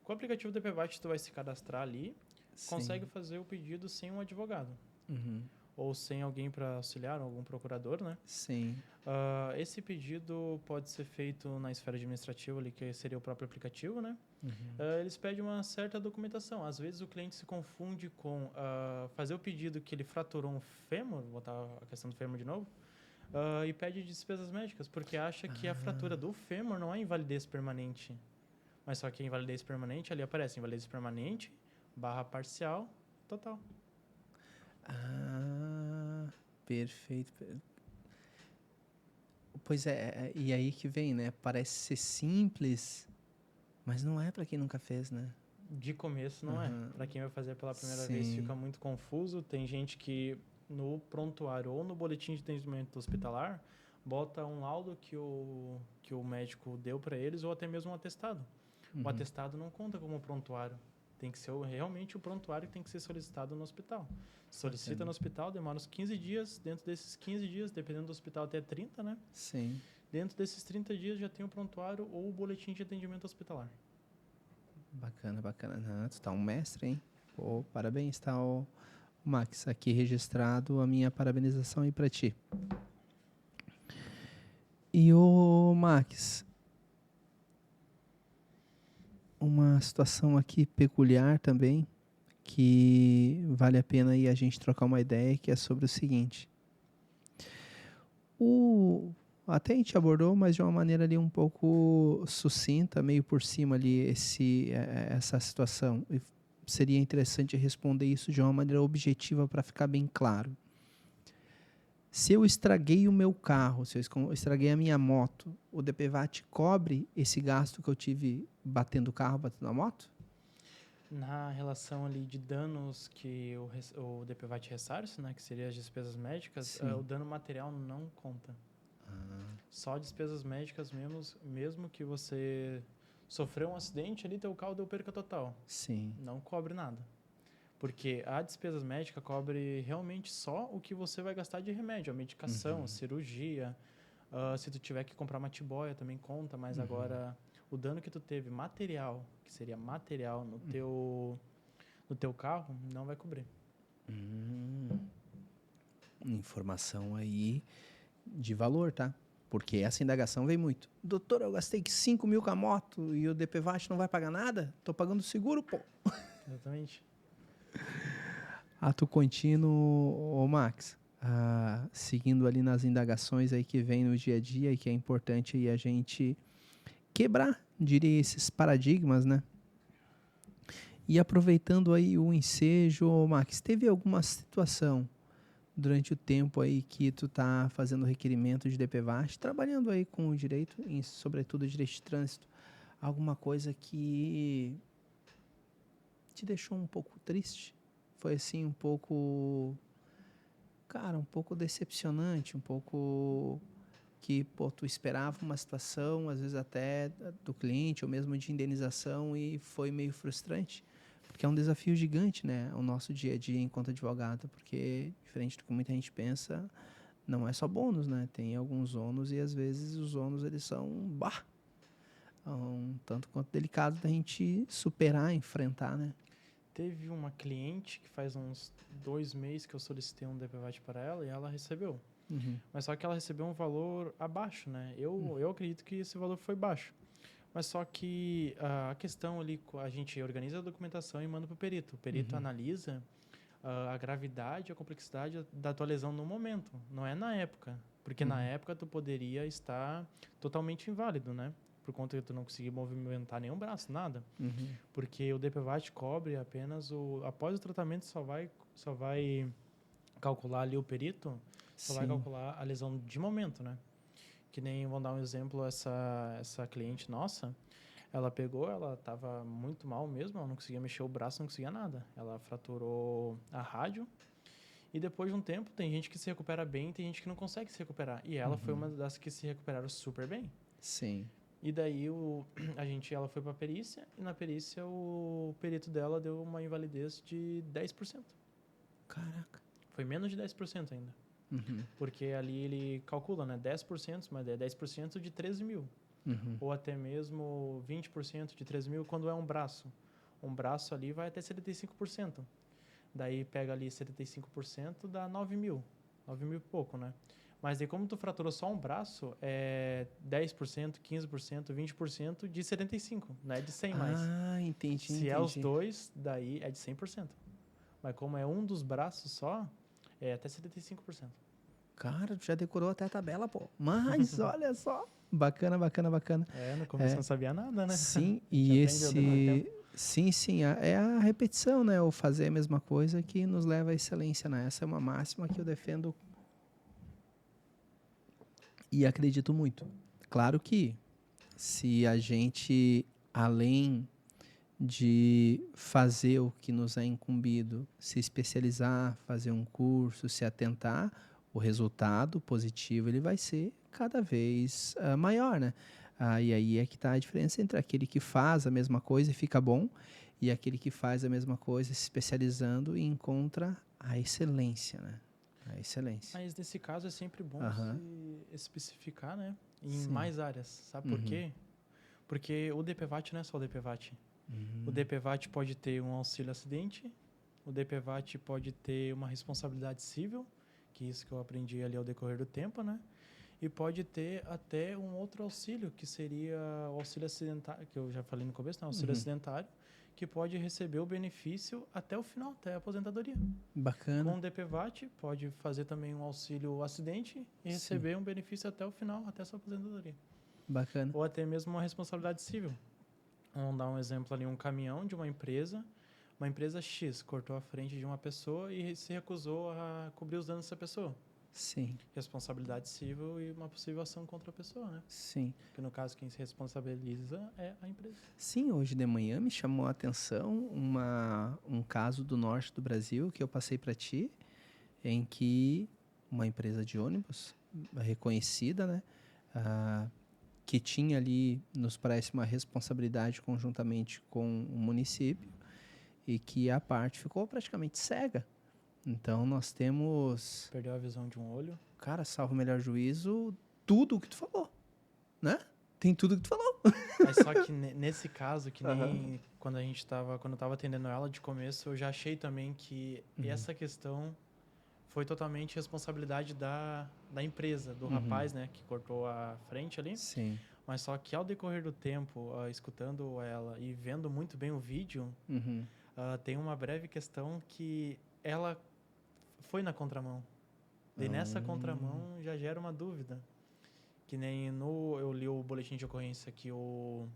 Com o aplicativo DPVAT, tu vai se cadastrar ali, consegue fazer o pedido sem um advogado. Ou sem alguém para auxiliar, algum procurador, né? Sim. Esse pedido pode ser feito na esfera administrativa, ali, que seria o próprio aplicativo, né? Eles pedem uma certa documentação. Às vezes o cliente se confunde com fazer o pedido que ele fraturou um fêmur, vou botar a questão do fêmur de novo, e pede despesas médicas, porque acha que a fratura do fêmur não é invalidez permanente. Mas só que a invalidez permanente, ali aparece invalidez permanente, /parcial, total. Perfeito. Pois e aí que vem, né? Parece ser simples, mas não é para quem nunca fez, né? De começo não é. Para quem vai fazer pela primeira vez fica muito confuso. Tem gente que no prontuário ou no boletim de atendimento hospitalar bota um laudo que o médico deu para eles ou até mesmo um atestado. O atestado não conta como prontuário. Tem que ser realmente o prontuário que tem que ser solicitado no hospital. Solicita no hospital, demora uns 15 dias. Dentro desses 15 dias, dependendo do hospital, até 30, né? Sim. Dentro desses 30 dias já tem o prontuário ou o boletim de atendimento hospitalar. Bacana, bacana. Não, tu tá um mestre, hein? Pô, parabéns, tá, o Max. Aqui registrado a minha parabenização aí pra ti. E o Max, uma situação aqui peculiar também, que vale a pena aí a gente trocar uma ideia, que é sobre o seguinte. Até a gente abordou, mas de uma maneira ali um pouco sucinta, meio por cima ali essa situação. E seria interessante responder isso de uma maneira objetiva para ficar bem claro. Se eu estraguei o meu carro, se eu estraguei a minha moto, o DPVAT cobre esse gasto que eu tive batendo o carro, batendo a moto? Na relação ali de danos que o DPVAT ressarce, né, que seria as despesas médicas, o dano material não conta. Só despesas médicas mesmo que você sofreu um acidente ali, teu carro deu perca total. Sim. Não cobre nada. Porque a despesas médicas cobre realmente só o que você vai gastar de remédio, a medicação, cirurgia. Se tu tiver que comprar uma tiboia também conta, mas agora o dano que tu teve material, que seria material no teu carro, não vai cobrir. Informação aí de valor, tá? Porque essa indagação vem muito. Doutor, eu gastei 5 mil com a moto e o DPVAT não vai pagar nada? Tô pagando o seguro, pô. Exatamente. Ato contínuo, Max. Seguindo ali nas indagações aí que vem no dia a dia e que é importante aí a gente quebrar, diria, esses paradigmas, né? E aproveitando aí o ensejo, Max, teve alguma situação durante o tempo aí que tu tá fazendo requerimento de DPVAT, trabalhando aí com o direito, sobretudo o direito de trânsito, alguma coisa que te deixou um pouco triste? Foi assim um pouco decepcionante, um pouco que, pô, tu esperava uma situação, às vezes até do cliente, ou mesmo de indenização, e foi meio frustrante? Porque é um desafio gigante, né, o nosso dia a dia enquanto advogado, porque, diferente do que muita gente pensa, não é só bônus, né, tem alguns ônus, e às vezes os ônus, eles são, um tanto quanto delicado da gente superar, enfrentar, né. Teve uma cliente que faz uns 2 meses que eu solicitei um DPVAT para ela e ela recebeu. Mas só que ela recebeu um valor abaixo, né? Eu acredito que esse valor foi baixo. Mas só que a questão ali, a gente organiza a documentação e manda para o perito. O perito analisa a gravidade, a complexidade da tua lesão no momento, não é na época. Porque na época tu poderia estar totalmente inválido, né? Por conta que tu não conseguia movimentar nenhum braço, nada. Uhum. Porque o DPVAT cobre apenas após o tratamento só vai calcular ali o perito, só vai Sim. calcular a lesão de momento, né? Que nem, vamos dar um exemplo, essa cliente nossa, ela estava muito mal mesmo, ela não conseguia mexer o braço, não conseguia nada. Ela fraturou a rádio e depois de um tempo tem gente que se recupera bem e tem gente que não consegue se recuperar. E ela foi uma das que se recuperaram super bem. Sim. E daí ela foi para a perícia e na perícia o perito dela deu uma invalidez de 10%. Caraca. Foi menos de 10% ainda. Uhum. Porque ali ele calcula, né? 10%, mas é 10% de 13 mil. Uhum. Ou até mesmo 20% de 13 mil quando é um braço. Um braço ali vai até 75%. Daí pega ali 75%, dá 9 mil. 9 mil e pouco, né? Mas daí como tu fraturou só um braço, é 10%, 15%, 20% de 75%. Não é de 100 mais. Ah, entendi, Se é os dois, daí é de 100%. Mas como é um dos braços só, é até 75%. Cara, tu já decorou até a tabela, pô. Mas olha só. Bacana, bacana, bacana. No começo não sabia nada, né? Sim, A gente e aprende ao decorrer do tempo. Sim, é a repetição, né? O fazer a mesma coisa que nos leva à excelência, né? Essa é uma máxima que eu defendo e acredito muito. Claro que se a gente, além de fazer o que nos é incumbido, se especializar, fazer um curso, se atentar, o resultado positivo ele vai ser cada vez maior, né? E aí é que está a diferença entre aquele que faz a mesma coisa e fica bom e aquele que faz a mesma coisa se especializando e encontra a excelência, né? A excelência. Mas nesse caso é sempre bom se especificar, né? Em Sim. mais áreas. Sabe por quê? Porque o DPVAT não é só o DPVAT. O DPVAT pode ter um auxílio acidente, o DPVAT pode ter uma responsabilidade civil, que é isso que eu aprendi ali ao decorrer do tempo, né? E pode ter até um outro auxílio, que seria o auxílio acidentário, que eu já falei no começo, né? O auxílio acidentário, que pode receber o benefício até o final, até a aposentadoria. Bacana. Com o DPVAT, pode fazer também um auxílio acidente e receber um benefício até o final, até a sua aposentadoria. Bacana. Ou até mesmo uma responsabilidade civil. Vamos dar um exemplo ali, um caminhão de uma empresa X cortou a frente de uma pessoa e se recusou a cobrir os danos dessa pessoa. Sim. Responsabilidade civil e uma possível ação contra a pessoa, né? Sim. Porque no caso quem se responsabiliza é a empresa. Sim, hoje de manhã me chamou a atenção um caso do norte do Brasil que eu passei para ti, em que uma empresa de ônibus reconhecida, né, que tinha ali, nos parece, uma responsabilidade conjuntamente com o município e que a parte ficou praticamente cega. Então nós temos... Perdeu a visão de um olho. Cara, salvo o melhor juízo, tudo o que tu falou, né? Tem tudo o que tu falou. Mas só que nesse caso, que nem quando eu tava atendendo ela de começo, eu já achei também que essa questão foi totalmente responsabilidade da empresa, do rapaz, né, que cortou a frente ali. Sim. Mas só que ao decorrer do tempo, escutando ela e vendo muito bem o vídeo, tem uma breve questão que ela foi na contramão. E nessa contramão já gera uma dúvida. Que nem eu li o boletim de ocorrência que o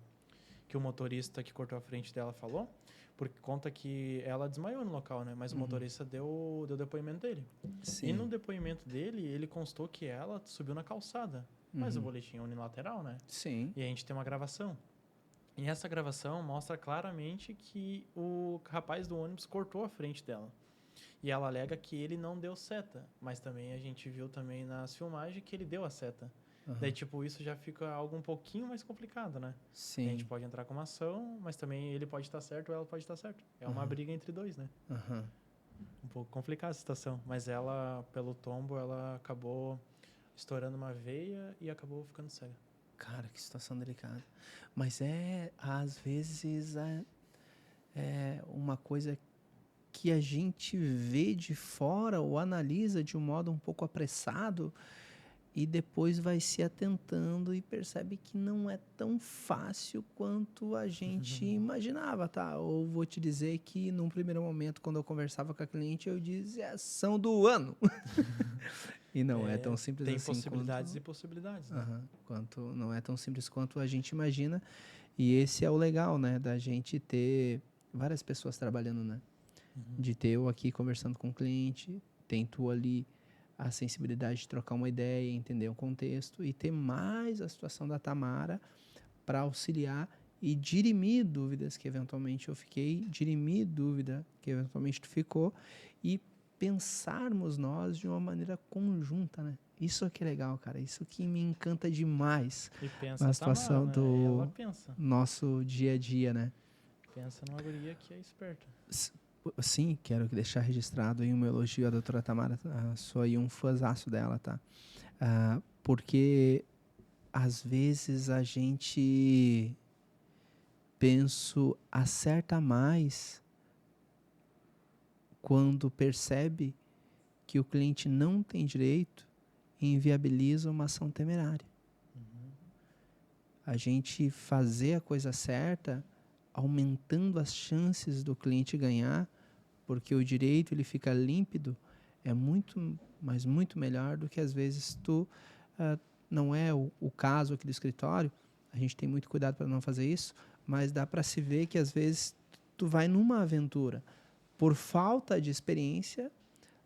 motorista que cortou a frente dela falou, porque conta que ela desmaiou no local, né? Mas o motorista deu depoimento dele. Sim. E no depoimento dele, ele constou que ela subiu na calçada. Mas o boletim é unilateral, né? Sim. E a gente tem uma gravação. E essa gravação mostra claramente que o rapaz do ônibus cortou a frente dela. E ela alega que ele não deu seta. Mas também a gente viu também nas filmagens que ele deu a seta. Daí, tipo, isso já fica algo um pouquinho mais complicado, né? Sim. A gente pode entrar com uma ação, mas também ele pode estar certo ou ela pode estar certa. É uma briga entre dois, né? Um pouco complicada a situação. Mas ela, pelo tombo, ela acabou estourando uma veia e acabou ficando cega. Cara, que situação delicada. Mas às vezes, é uma coisa que a gente vê de fora ou analisa de um modo um pouco apressado e depois vai se atentando e percebe que não é tão fácil quanto a gente imaginava, tá? Ou vou te dizer que num primeiro momento, quando eu conversava com a cliente, eu dizia ação do ano. E não é tão simples Tem assim possibilidades quanto... e possibilidades, né? Aham, não é tão simples quanto a gente imagina. E esse é o legal, né? Da gente ter várias pessoas trabalhando, né? Uhum. De ter eu aqui conversando com o cliente, tem tu ali a sensibilidade de trocar uma ideia, entender o contexto e ter mais a situação da Tamara para auxiliar e dirimir dúvidas que eventualmente eu fiquei, dirimir dúvida que eventualmente tu ficou e pensarmos nós de uma maneira conjunta, né? Isso que é legal, cara. Isso que me encanta demais E pensa na a Tamara, situação né? Ela do pensa. nosso dia a dia, né? Pensa numa guria que é esperta. Sim, quero deixar registrado aí o meu elogio à doutora Tamara. Sou aí um fãzaço dela, tá? Porque às vezes a gente, acerta mais quando percebe que o cliente não tem direito e inviabiliza uma ação temerária. Uhum. A gente fazer a coisa certa, aumentando as chances do cliente ganhar, porque o direito ele fica límpido, é muito, mas muito melhor do que às vezes não é o caso aqui do escritório, a gente tem muito cuidado para não fazer isso, mas dá para se ver que às vezes tu vai numa aventura por falta de experiência,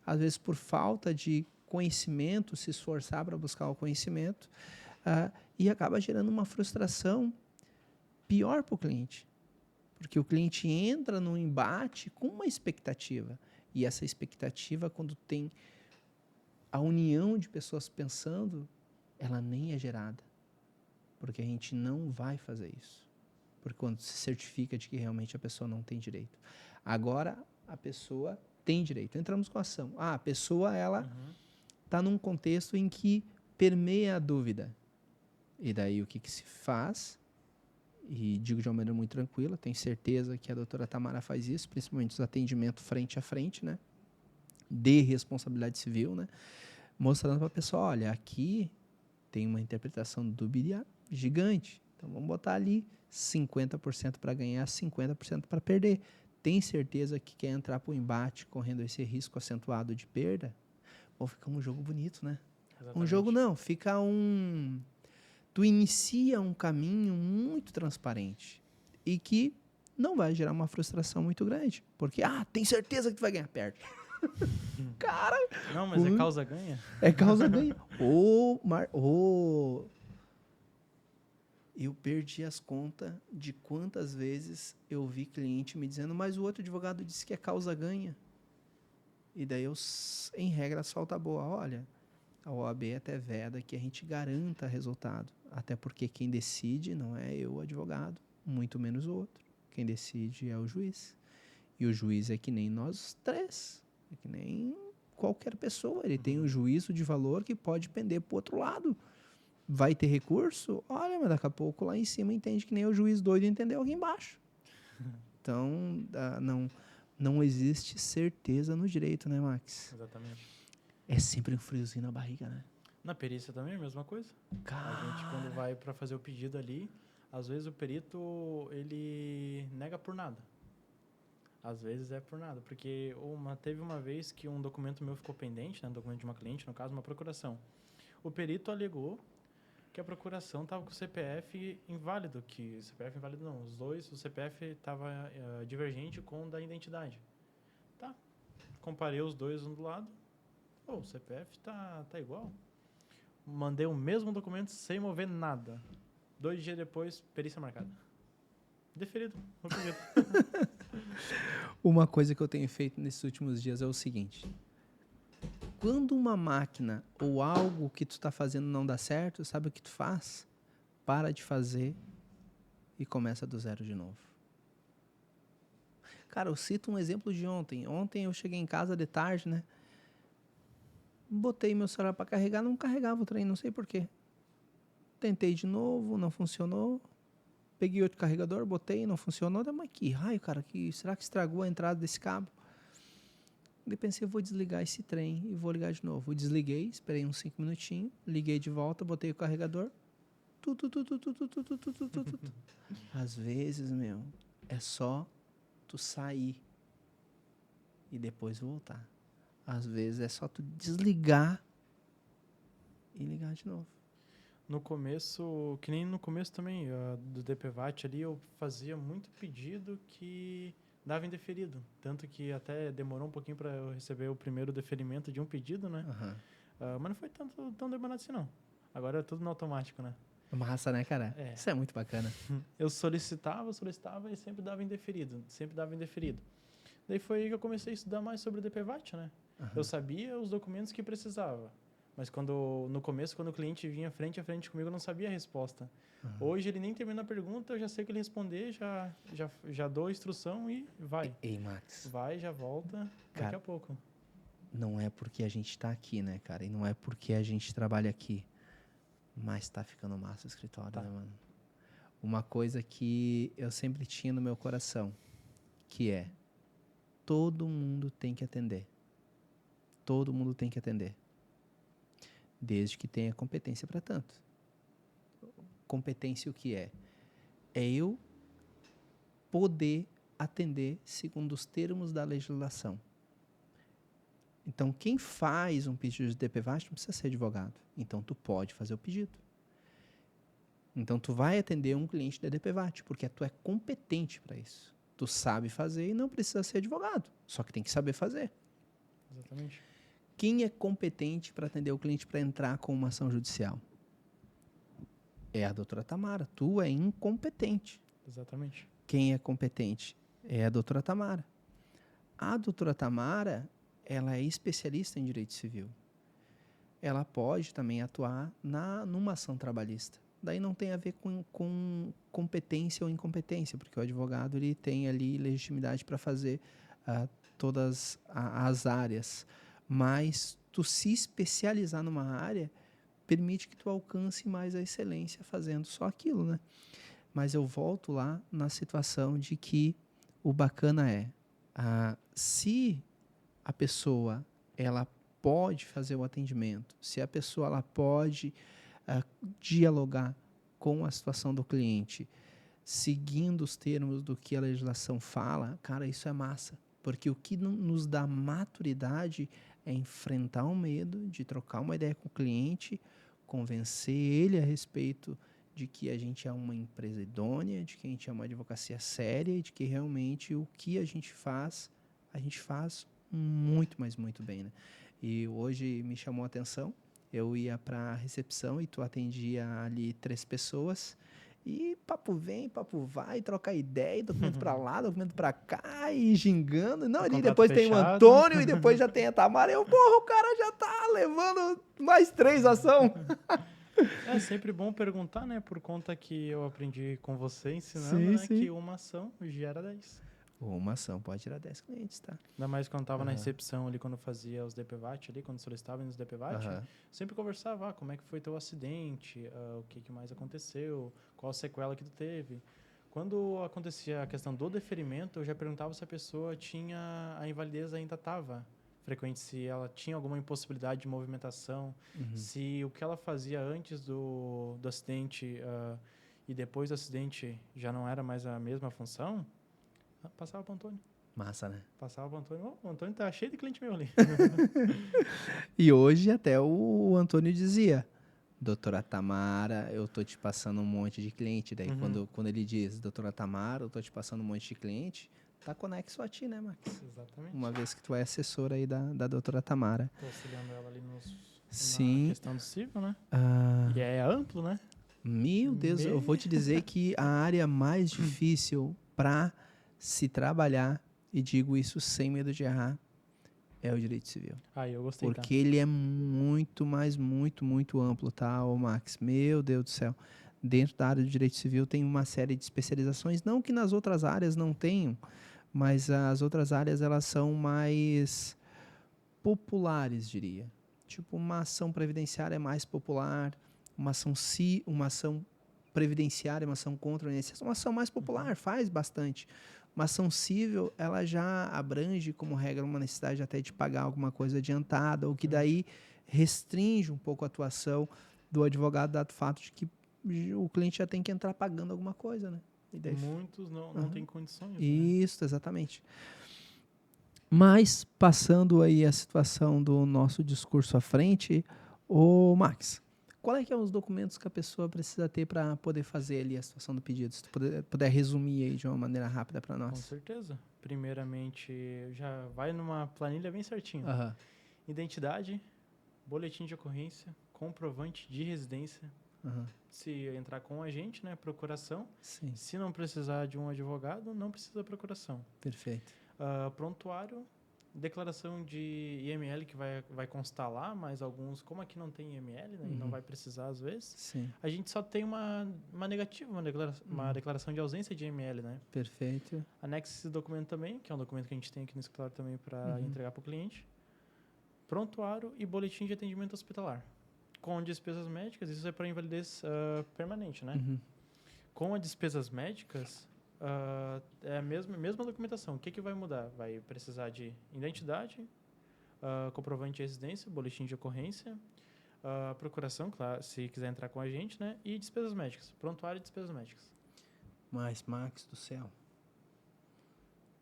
às vezes por falta de conhecimento, se esforçar para buscar o conhecimento, e acaba gerando uma frustração pior para o cliente. Porque o cliente entra num embate com uma expectativa. E essa expectativa, quando tem a união de pessoas pensando, ela nem é gerada. Porque a gente não vai fazer isso. Porque quando se certifica de que realmente a pessoa não tem direito. Agora, a pessoa tem direito. Entramos com a ação. A pessoa, ela está num contexto em que permeia a dúvida. E daí, o que se faz? E digo de uma maneira muito tranquila, tenho certeza que a doutora Tamara faz isso, principalmente os atendimentos frente a frente, né? De responsabilidade civil, né? Mostrando para a pessoa, olha, aqui tem uma interpretação dúbia gigante. Então, vamos botar ali 50% para ganhar, 50% para perder. Tem certeza que quer entrar para o embate correndo esse risco acentuado de perda? Ou fica um jogo bonito, né? Exatamente. Um jogo não, fica tu inicia um caminho muito transparente e que não vai gerar uma frustração muito grande. Porque, tem certeza que tu vai ganhar, perde. Cara... Não, mas é causa ganha? É causa ganha. Eu perdi as contas de quantas vezes eu vi cliente me dizendo, mas o outro advogado disse que é causa ganha. E daí eu, em regra, solto a boa. Olha, a OAB até veda que a gente garanta resultado. Até porque quem decide não é eu, o advogado, muito menos o outro. Quem decide é o juiz. E o juiz é que nem nós três. É que nem qualquer pessoa. Ele tem um juízo de valor que pode pender para o outro lado. Vai ter recurso? Olha, mas daqui a pouco lá em cima entende que nem o juiz doido entendeu aqui embaixo. Então, não existe certeza no direito, né, Max? Exatamente. É sempre um friozinho na barriga, né? Na perícia também é a mesma coisa. A gente, quando vai para fazer o pedido ali, às vezes o perito, ele nega por nada. Às vezes é por nada, porque teve uma vez que um documento meu ficou pendente, né, um documento de uma cliente, no caso, uma procuração. O perito alegou que a procuração estava com o CPF inválido, os dois, o CPF estava divergente com o da identidade. Tá, comparei os dois um do lado, o CPF tá igual. Mandei o mesmo documento sem mover nada. 2 dias depois, perícia marcada. Deferido. Uma coisa que eu tenho feito nesses últimos dias é o seguinte. Quando uma máquina ou algo que tu está fazendo não dá certo, sabe o que tu faz? Para de fazer e começa do zero de novo. Cara, eu cito um exemplo de ontem. Ontem eu cheguei em casa de tarde, né? Botei meu celular para carregar, não carregava o trem, não sei porquê. Tentei de novo, não funcionou. Peguei outro carregador, botei, não funcionou. Mas que raio, cara, será que estragou a entrada desse cabo? Daí pensei, eu vou desligar esse trem e vou ligar de novo. Eu desliguei, esperei uns 5 minutinhos, liguei de volta, botei o carregador. Às vezes, é só tu sair e depois voltar. Às vezes é só tu desligar e ligar de novo. No começo, que nem no começo também, do DPVAT ali, eu fazia muito pedido que dava indeferido. Tanto que até demorou um pouquinho para eu receber o primeiro deferimento de um pedido, né? Aham. Mas não foi tão demorado assim, não. Agora é tudo no automático, né? Massa, né, cara? É. Isso é muito bacana. Eu solicitava e sempre dava indeferido. Sempre dava indeferido. Daí foi aí que eu comecei a estudar mais sobre o DPVAT, né? Aham. Eu sabia os documentos que precisava. Mas no começo, quando o cliente vinha frente a frente comigo, eu não sabia a resposta. Aham. Hoje ele nem termina a pergunta, eu já sei o que ele responder, já dou a instrução e vai. Ei, Max, Vai, já volta, daqui Cara, a pouco. não é porque a gente tá aqui, né, cara? E não é porque a gente trabalha aqui. Mas tá ficando massa o escritório, Tá. né, mano? Uma coisa que eu sempre tinha no meu coração, que é: todo mundo tem que atender. Todo mundo tem que atender. Desde que tenha competência para tanto. Competência o que é? É eu poder atender segundo os termos da legislação. Então, quem faz um pedido de DPVAT não precisa ser advogado. Então, tu pode fazer o pedido. Então, tu vai atender um cliente da DPVAT, porque tu é competente para isso. Tu sabe fazer e não precisa ser advogado. Só que tem que saber fazer. Exatamente. Quem é competente para atender o cliente para entrar com uma ação judicial? É a doutora Tamara. Tu é incompetente. Exatamente. Quem é competente? É a doutora Tamara. A doutora Tamara, ela é especialista em direito civil. Ela pode também atuar numa ação trabalhista. Daí não tem a ver com competência ou incompetência, porque o advogado ele tem ali legitimidade para fazer todas as áreas. Mas tu se especializar numa área permite que tu alcance mais a excelência fazendo só aquilo, né? Mas eu volto lá na situação de que o bacana é, se a pessoa ela pode fazer o atendimento, se a pessoa ela pode dialogar com a situação do cliente, seguindo os termos do que a legislação fala, cara, isso é massa. Porque o que nos dá maturidade é enfrentar o medo de trocar uma ideia com o cliente, convencer ele a respeito de que a gente é uma empresa idônea, de que a gente é uma advocacia séria e de que realmente o que a gente faz muito, mas muito bem, né? E hoje me chamou a atenção, eu ia para a recepção e tu atendia ali 3 pessoas e papo vem, papo vai, trocar ideia, documento para lá, documento para cá e gingando. Não, e depois tem o Antônio e depois já tem a Tamara. Eu, porra, o cara já tá levando mais 3 ação. É sempre bom perguntar, né? Por conta que eu aprendi com você ensinando, Sim, né? sim. Que uma ação gera 10. Uma ação pode tirar 10 clientes, tá? Ainda mais quando tava na recepção ali, quando eu fazia os DPVAT ali, quando solicitava nos DPVAT, sempre conversava, como é que foi teu acidente, o que mais aconteceu, qual sequela que tu teve. Quando acontecia a questão do deferimento, eu já perguntava se a pessoa tinha, a invalidez ainda estava frequente, se ela tinha alguma impossibilidade de movimentação, se o que ela fazia antes do acidente e depois do acidente já não era mais a mesma função, passava para o Antônio. Massa, né? Passava para o Antônio. O Antônio tá cheio de cliente meu ali. E hoje até o Antônio dizia, doutora Tamara, eu tô te passando um monte de cliente. Daí quando ele diz, doutora Tamara, eu tô te passando um monte de cliente, tá conexo a ti, né, Max? Exatamente. Uma vez que tu é assessor aí da doutora Tamara. Tô auxiliando ela ali Sim. na questão do civil, né? E é amplo, né? Meu Deus, eu vou te dizer que a área mais difícil para se trabalhar, e digo isso sem medo de errar, é o direito civil. Eu gostei, porque ele é muito, mas muito, muito amplo, tá, ô Max? Meu Deus do céu. Dentro da área do direito civil tem uma série de especializações, não que nas outras áreas não tenham, mas as outras áreas elas são mais populares, diria. Tipo, uma ação previdenciária é mais popular, uma ação previdenciária, uma ação contra o INSS, uma ação mais popular, faz bastante. Uma ação civil, ela já abrange, como regra, uma necessidade até de pagar alguma coisa adiantada, o que daí restringe um pouco a atuação do advogado, dado o fato de que o cliente já tem que entrar pagando alguma coisa, né? E daí... Muitos não têm condições. Isso, né? Exatamente. Mas, passando aí a situação do nosso discurso à frente, Ô, Max, qual é que é os documentos que a pessoa precisa ter para poder fazer ali a situação do pedido? Se tu puder resumir aí de uma maneira rápida para Com nós. certeza. Primeiramente, já vai numa planilha bem certinho. Aham. Identidade, boletim de ocorrência, comprovante de residência. Aham. Se entrar com um agente, né, procuração. Sim, Se não precisar de um advogado, não precisa procuração. perfeito. Prontuário, declaração de IML que vai constar lá, mas alguns, como aqui não tem IML, né, e não vai precisar às vezes, Sim, a gente só tem uma negativa, uma declaração de ausência de IML, né? perfeito. Anexa esse documento também, que é um documento que a gente tem aqui no escritório também para entregar para o cliente. Prontuário e boletim de atendimento hospitalar. Com despesas médicas, isso é para invalidez permanente, né? Com as despesas médicas, é a mesma documentação. O que vai mudar? Vai precisar de identidade, comprovante de residência, boletim de ocorrência, procuração, claro, se quiser entrar com a gente, né? E despesas médicas. Prontuário e despesas médicas. Mas, Max do céu,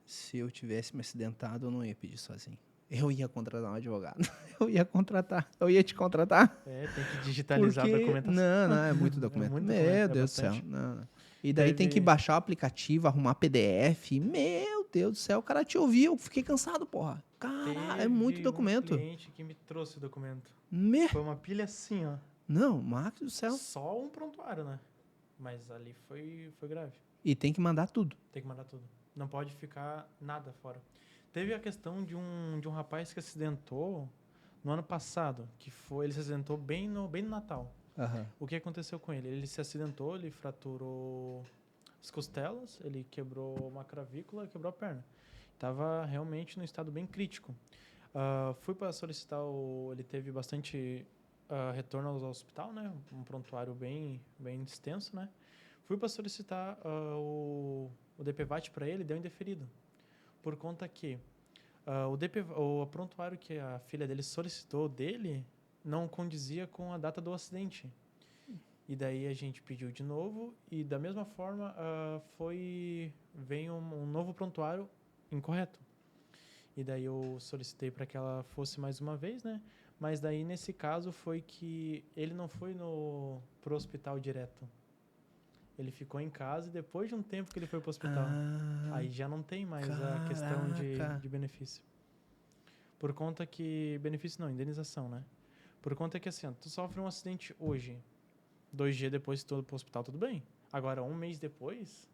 se eu tivesse me acidentado, eu não ia pedir sozinho. Eu ia contratar um advogado. Eu ia te contratar. Tem que digitalizar a documentação. Não, é muito documento. muito Meu documento, Deus do céu. bastante. Não. E daí tem que baixar o aplicativo, arrumar PDF. Meu Deus do céu, o cara te ouviu. Eu fiquei cansado, porra. Caralho, é muito documento. Um cliente que me trouxe o documento. Me... Foi uma pilha assim, ó. Não, Max do céu. Só um prontuário, né? Mas ali foi grave. E tem que mandar tudo. Tem que mandar tudo. Não pode ficar nada fora. Teve a questão de um rapaz que acidentou no ano passado, ele se acidentou bem no Natal. O que aconteceu com ele? Ele se acidentou, ele fraturou as costelas, ele quebrou uma clavícula e quebrou a perna. Estava realmente num estado bem crítico. Fui para solicitar, ele teve bastante retorno ao hospital, né? Um prontuário bem extenso, né? Fui para solicitar o DPVAT para ele, deu indeferido. Por conta que o prontuário que a filha dele solicitou dele não condizia com a data do acidente. E daí a gente pediu de novo e da mesma forma veio um novo prontuário incorreto. E daí eu solicitei para que ela fosse mais uma vez, né? Mas daí nesse caso foi que ele não foi pro hospital direto. Ele ficou em casa e depois de um tempo que ele foi pro hospital. Aí já não tem mais a questão de benefício. Por conta que... Benefício não, indenização, né? Por conta que assim, tu sofre um acidente hoje, 2 dias depois tu pro hospital, tudo bem. Agora, 1 mês depois,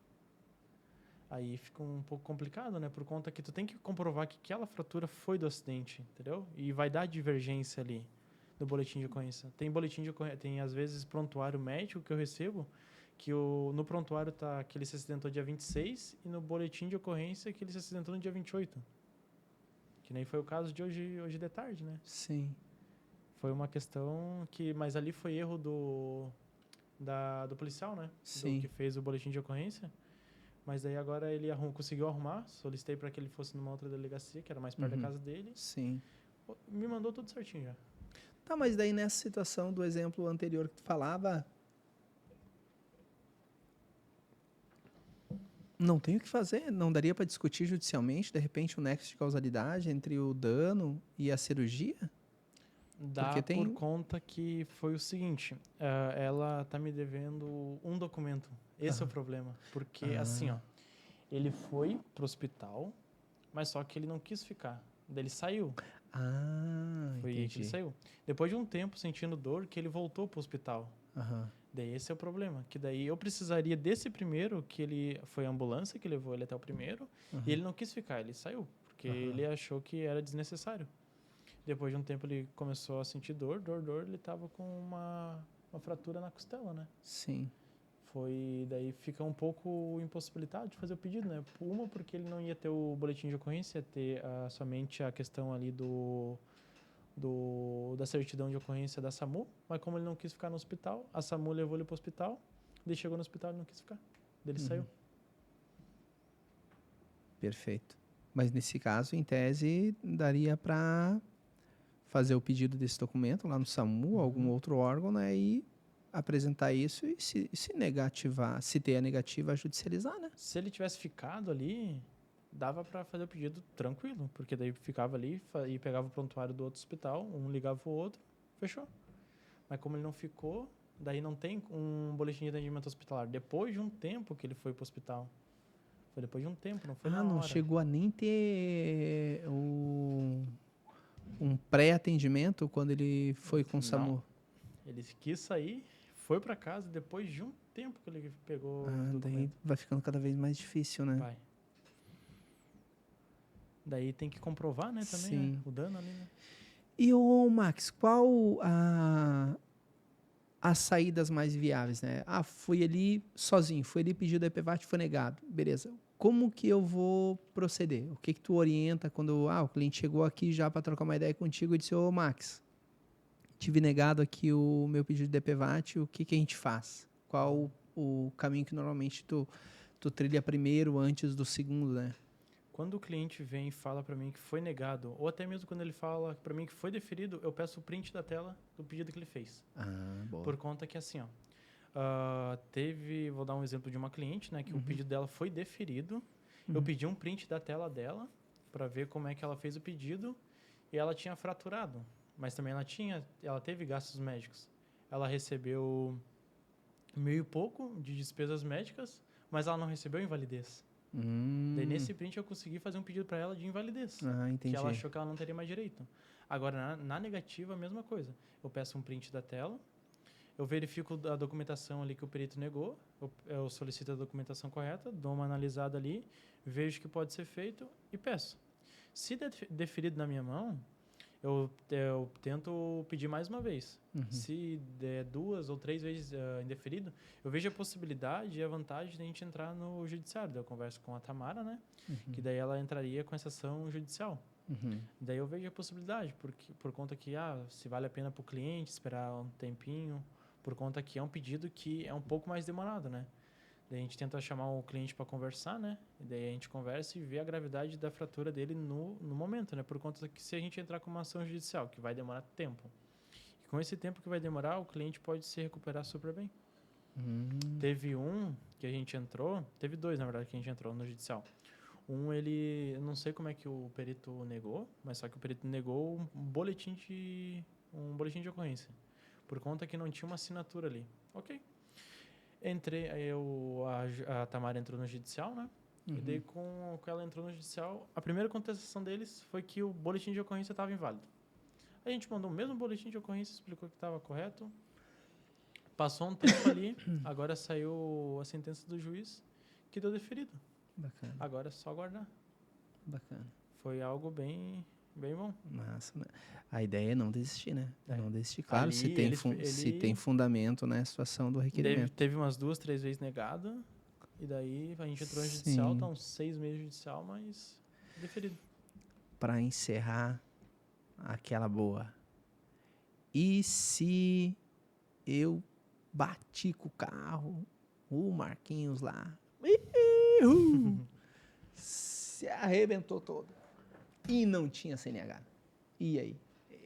aí fica um pouco complicado, né? Por conta que tu tem que comprovar que aquela fratura foi do acidente, entendeu? E vai dar divergência ali no boletim de ocorrência. Tem boletim de ocorrência, tem às vezes prontuário médico que eu recebo, que no prontuário tá que ele se acidentou dia 26 e no boletim de ocorrência que ele se acidentou no dia 28. Que nem foi o caso de hoje de tarde, né? Sim. Foi uma questão mas ali foi erro do policial, né? Sim. Que fez o boletim de ocorrência. Mas daí agora ele conseguiu arrumar, solicitei para que ele fosse numa outra delegacia, que era mais perto da casa dele. Sim. Me mandou tudo certinho já. Tá, mas daí nessa situação do exemplo anterior que tu falava, não tem o que fazer, não daria para discutir judicialmente, de repente, o nexo de causalidade entre o dano e a cirurgia? Dá por conta que foi o seguinte, ela tá me devendo um documento. Esse é o problema. Porque, assim, ó, ele foi pro hospital, mas só que ele não quis ficar. Daí ele saiu. Foi aí que ele saiu. Depois de um tempo sentindo dor, que ele voltou pro hospital. Daí esse é o problema. Que daí eu precisaria desse primeiro, que foi a ambulância que levou ele até o primeiro, e ele não quis ficar, ele saiu. Porque ele achou que era desnecessário. Depois de um tempo ele começou a sentir dor, ele estava com uma fratura na costela, né? Sim. Daí fica um pouco impossibilitado de fazer o pedido, né? Uma, porque ele não ia ter o boletim de ocorrência, ia ter somente a questão ali da certidão de ocorrência da SAMU, mas como ele não quis ficar no hospital, a SAMU levou ele para o hospital, ele chegou no hospital e não quis ficar. Daí ele saiu. Perfeito. Mas nesse caso, em tese, daria para fazer o pedido desse documento lá no SAMU, algum outro órgão, né, e apresentar isso e se negativar, se ter a negativa, judicializar, né? Se ele tivesse ficado ali, dava para fazer o pedido tranquilo, porque daí ficava ali e pegava o prontuário do outro hospital, um ligava o outro, fechou. Mas como ele não ficou, daí não tem um boletim de atendimento hospitalar. Depois de um tempo que ele foi pro hospital. Foi depois de um tempo, não foi na não hora. chegou a nem ter um pré-atendimento quando ele foi com o SAMU? Ele quis sair, foi para casa depois de um tempo que ele pegou o Daí documento. vai ficando cada vez mais difícil, né? Vai. Daí tem que comprovar, né, também, Sim. né, o dano ali, né? E o Max, qual as saídas mais viáveis, né? Fui ali sozinho, fui ali pedir o DPVAT, foi negado. Beleza. Como que eu vou proceder? O que tu orienta quando o cliente chegou aqui já para trocar uma ideia contigo e disse, ô Max, tive negado aqui o meu pedido de DPVAT, o que a gente faz? Qual o caminho que normalmente tu trilha primeiro antes do segundo, né? Quando o cliente vem e fala para mim que foi negado, ou até mesmo quando ele fala para mim que foi deferido, eu peço o print da tela do pedido que ele fez. Boa. Por conta que assim, vou dar um exemplo de uma cliente, né, que o pedido dela foi deferido. Eu pedi um print da tela dela para ver como é que ela fez o pedido e ela tinha fraturado, mas também ela teve gastos médicos. Ela recebeu 1.000 e pouco de despesas médicas, mas ela não recebeu invalidez. Daí nesse print eu consegui fazer um pedido para ela de invalidez, entendi. que ela achou que ela não teria mais direito. Agora, na negativa, a mesma coisa. Eu peço um print da tela, eu verifico a documentação ali que o perito negou, eu solicito a documentação correta, dou uma analisada ali, vejo que pode ser feito e peço. Se deferido na minha mão, eu tento pedir mais uma vez. Se der 2 ou 3 vezes indeferido, eu vejo a possibilidade e a vantagem de a gente entrar no judiciário. Daí eu converso com a Tamara, né? Que daí ela entraria com essa ação judicial. Daí eu vejo a possibilidade, por conta que se vale a pena para o cliente esperar um tempinho, por conta que é um pedido que é um pouco mais demorado, né? Daí a gente tenta chamar o cliente para conversar, né? E daí a gente conversa e vê a gravidade da fratura dele no momento, né? Por conta que se a gente entrar com uma ação judicial, que vai demorar tempo. E com esse tempo que vai demorar, o cliente pode se recuperar super bem. Teve teve 2, na verdade, que a gente entrou no judicial. Eu não sei como é que o perito negou, mas só que o perito negou um boletim de ocorrência. Por conta que não tinha uma assinatura ali. Ok. A Tamara entrou no judicial, né? E daí, com ela entrou no judicial, a primeira contestação deles foi que o boletim de ocorrência estava inválido. A gente mandou o mesmo boletim de ocorrência, explicou que estava correto. Passou um tempo ali, agora saiu a sentença do juiz que deu deferido. Bacana. Agora é só aguardar. Bacana. Foi algo bem bom. Massa, né? A ideia é não desistir, né? Não desistir. Claro, Ali, se tem fundamento, né? A situação do requerimento. Teve umas 2, 3 vezes negada. E daí a gente entrou no judicial, tá uns 6 meses de judicial, mas deferido. Para encerrar aquela boa. E se eu bati com o carro, o Marquinhos lá, se arrebentou todo e não tinha CNH. E aí?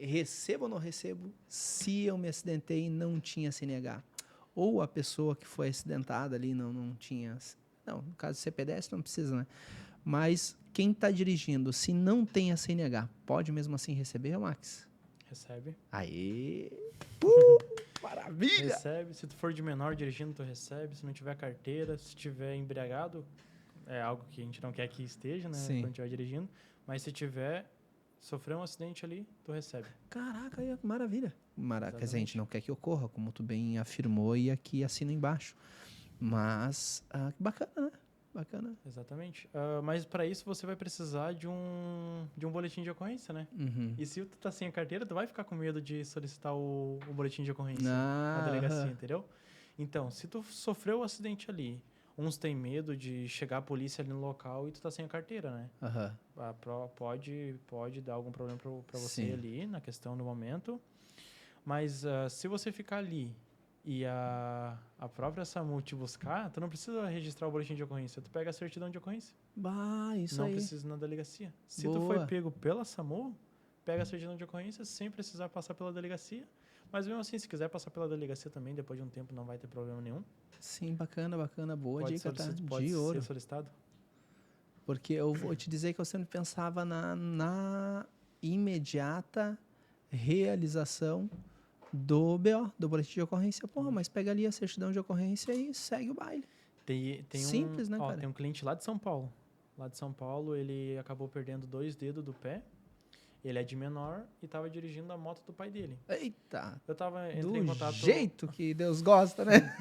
Recebo ou não recebo? Se eu me acidentei e não tinha CNH. Ou a pessoa que foi acidentada ali não tinha... Não, no caso do CPDS não precisa, né? Mas quem está dirigindo, se não tem a CNH, pode mesmo assim receber, Max? Recebe. Aê! Maravilha! Recebe. Se tu for de menor dirigindo, tu recebe. Se não tiver carteira, se tiver embriagado, é algo que a gente não quer que esteja, né? Sim. Quando estiver dirigindo. Mas se tiver, sofreu um acidente ali, tu recebe. Caraca, maravilha. Quer dizer, a gente não quer que ocorra, como tu bem afirmou e aqui assina embaixo. Mas, bacana, né? Bacana. Exatamente. Mas para isso você vai precisar de um boletim de ocorrência, né? E se tu tá sem a carteira, tu vai ficar com medo de solicitar o boletim de ocorrência na delegacia, entendeu? Então, se tu sofreu um acidente ali, uns têm medo de chegar a polícia ali no local e tu tá sem a carteira, né? Pode dar algum problema para você ali na questão do momento. Mas se você ficar ali e a própria SAMU te buscar, tu não precisa registrar o boletim de ocorrência, tu pega a certidão de ocorrência. Isso aí. Não precisa ir na delegacia. Se tu foi pego pela SAMU, pega a certidão de ocorrência sem precisar passar pela delegacia. Mas mesmo assim, se quiser passar pela delegacia também, depois de um tempo não vai ter problema nenhum. Sim, bacana. Boa dica, tá? Pode de ouro. ser solicitado. Porque eu vou te dizer que eu sempre pensava na imediata realização do BO, do boletim de ocorrência. Porra, mas pega ali a certidão de ocorrência e segue o baile. Simples, né, cara? Tem um cliente lá de São Paulo. Lá de São Paulo, ele acabou perdendo 2 dedos do pé. Ele é de menor e estava dirigindo a moto do pai dele. Eita, Entrei em contato... jeito que Deus gosta, né?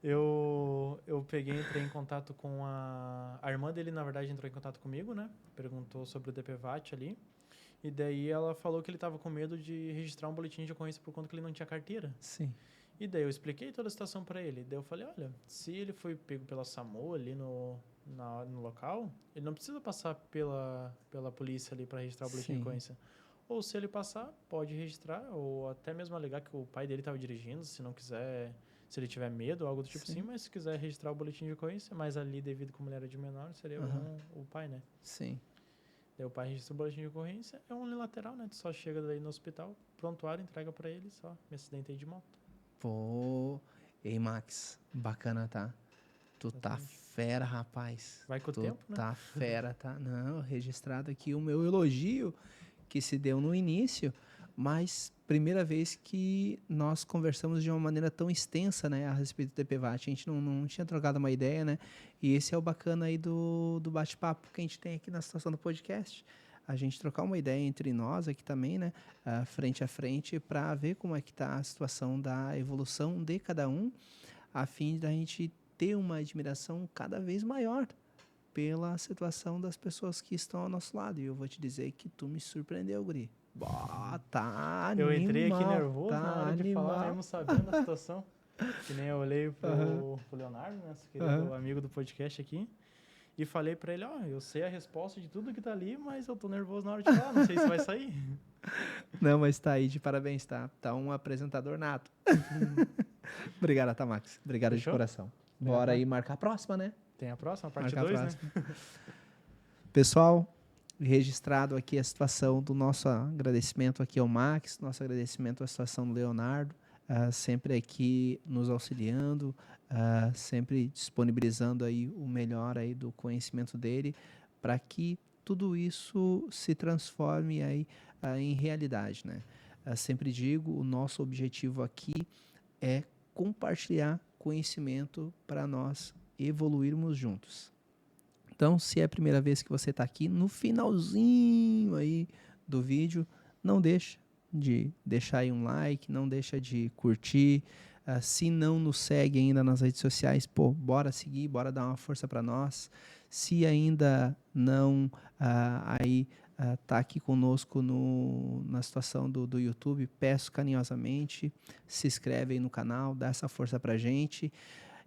Eu entrei em contato com a irmã dele, na verdade, entrou em contato comigo, né? Perguntou sobre o DPVAT ali. E daí ela falou que ele estava com medo de registrar um boletim de ocorrência por conta que ele não tinha carteira. Sim. E daí eu expliquei toda a situação para ele. Daí eu falei, olha, se ele foi pego pela SAMU ali no local, ele não precisa passar pela polícia ali para registrar o boletim de ocorrência. Ou se ele passar, pode registrar, ou até mesmo alegar que o pai dele estava dirigindo, se não quiser, se ele tiver medo ou algo do tipo assim, mas se quiser registrar o boletim de ocorrência, mas ali, devido como ele era de menor, seria o pai, né? Sim. Daí o pai registra o boletim de ocorrência, é unilateral, né? Tu só chega daí no hospital, prontuário, entrega pra ele, só me acidentei de moto. Pô, ei, Max, bacana, tá? Tu tá fera, rapaz. Vai com o tempo, né? Tá fera, tá? Não, registrado aqui o meu elogio que se deu no início, mas primeira vez que nós conversamos de uma maneira tão extensa, né, a respeito do DPVAT. A gente não tinha trocado uma ideia, né? E esse é o bacana aí do bate-papo que a gente tem aqui na situação do podcast. A gente trocar uma ideia entre nós aqui também, né, frente a frente, para ver como é que está a situação da evolução de cada um, a fim da gente ter uma admiração cada vez maior pela situação das pessoas que estão ao nosso lado. E eu vou te dizer que tu me surpreendeu, guri. Tá animal. Eu entrei aqui nervoso tá na hora de falar, mesmo sabendo a situação. Que nem eu olhei pro Leonardo, né, nosso querido amigo do podcast aqui, e falei pra ele, eu sei a resposta de tudo que tá ali, mas eu tô nervoso na hora de falar, não sei se vai sair. Não, mas tá aí, de parabéns, tá? Tá um apresentador nato. Obrigado, tá, Max? Obrigado. Fechou? De coração. Bora aí marcar a próxima, né? Tem a próxima, parte 2, né? Pessoal, registrado aqui a situação do nosso agradecimento aqui ao Max, nosso agradecimento à situação do Leonardo, sempre aqui nos auxiliando, sempre disponibilizando aí o melhor aí do conhecimento dele, para que tudo isso se transforme aí em realidade, né? Sempre digo, o nosso objetivo aqui é compartilhar conhecimento para nós evoluirmos juntos. Então, se é a primeira vez que você está aqui, no finalzinho aí do vídeo, não deixa de deixar aí um like, não deixa de curtir. Se não nos segue ainda nas redes sociais, bora seguir, bora dar uma força para nós. Se ainda não tá aqui conosco na situação do YouTube, peço carinhosamente, se inscreve aí no canal, dá essa força pra gente.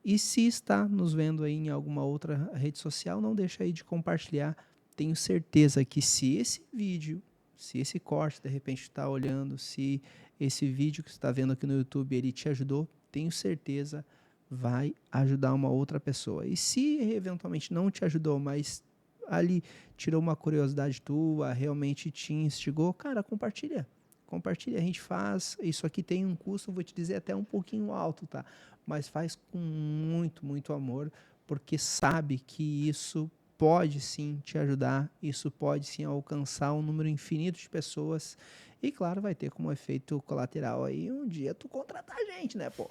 E se está nos vendo aí em alguma outra rede social, não deixa aí de compartilhar. Tenho certeza que se esse vídeo, se esse corte de repente está olhando, se esse vídeo que você está vendo aqui no YouTube, ele te ajudou, tenho certeza vai ajudar uma outra pessoa. E se eventualmente não te ajudou, mas ali tirou uma curiosidade tua, realmente te instigou, cara, compartilha. Compartilha, a gente faz. Isso aqui tem um custo, vou te dizer, até um pouquinho alto, tá? Mas faz com muito, muito amor, porque sabe que isso pode sim te ajudar, isso pode sim alcançar um número infinito de pessoas. E claro, vai ter como efeito colateral aí um dia tu contratar gente, né, pô?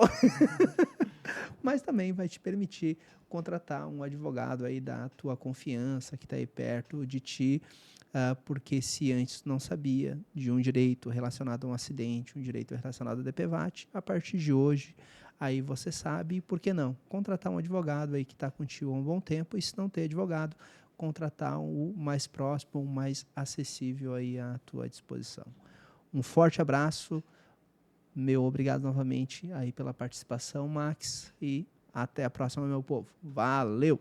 Mas também vai te permitir contratar um advogado aí da tua confiança, que está aí perto de ti, porque se antes não sabia de um direito relacionado a um acidente, um direito relacionado ao DPVAT, a partir de hoje, aí você sabe, por que não? Contratar um advogado aí que está contigo há um bom tempo, e se não ter advogado, contratar o mais próximo, o mais acessível aí à tua disposição. Um forte abraço, meu obrigado novamente aí pela participação, Max, e até a próxima, meu povo. Valeu!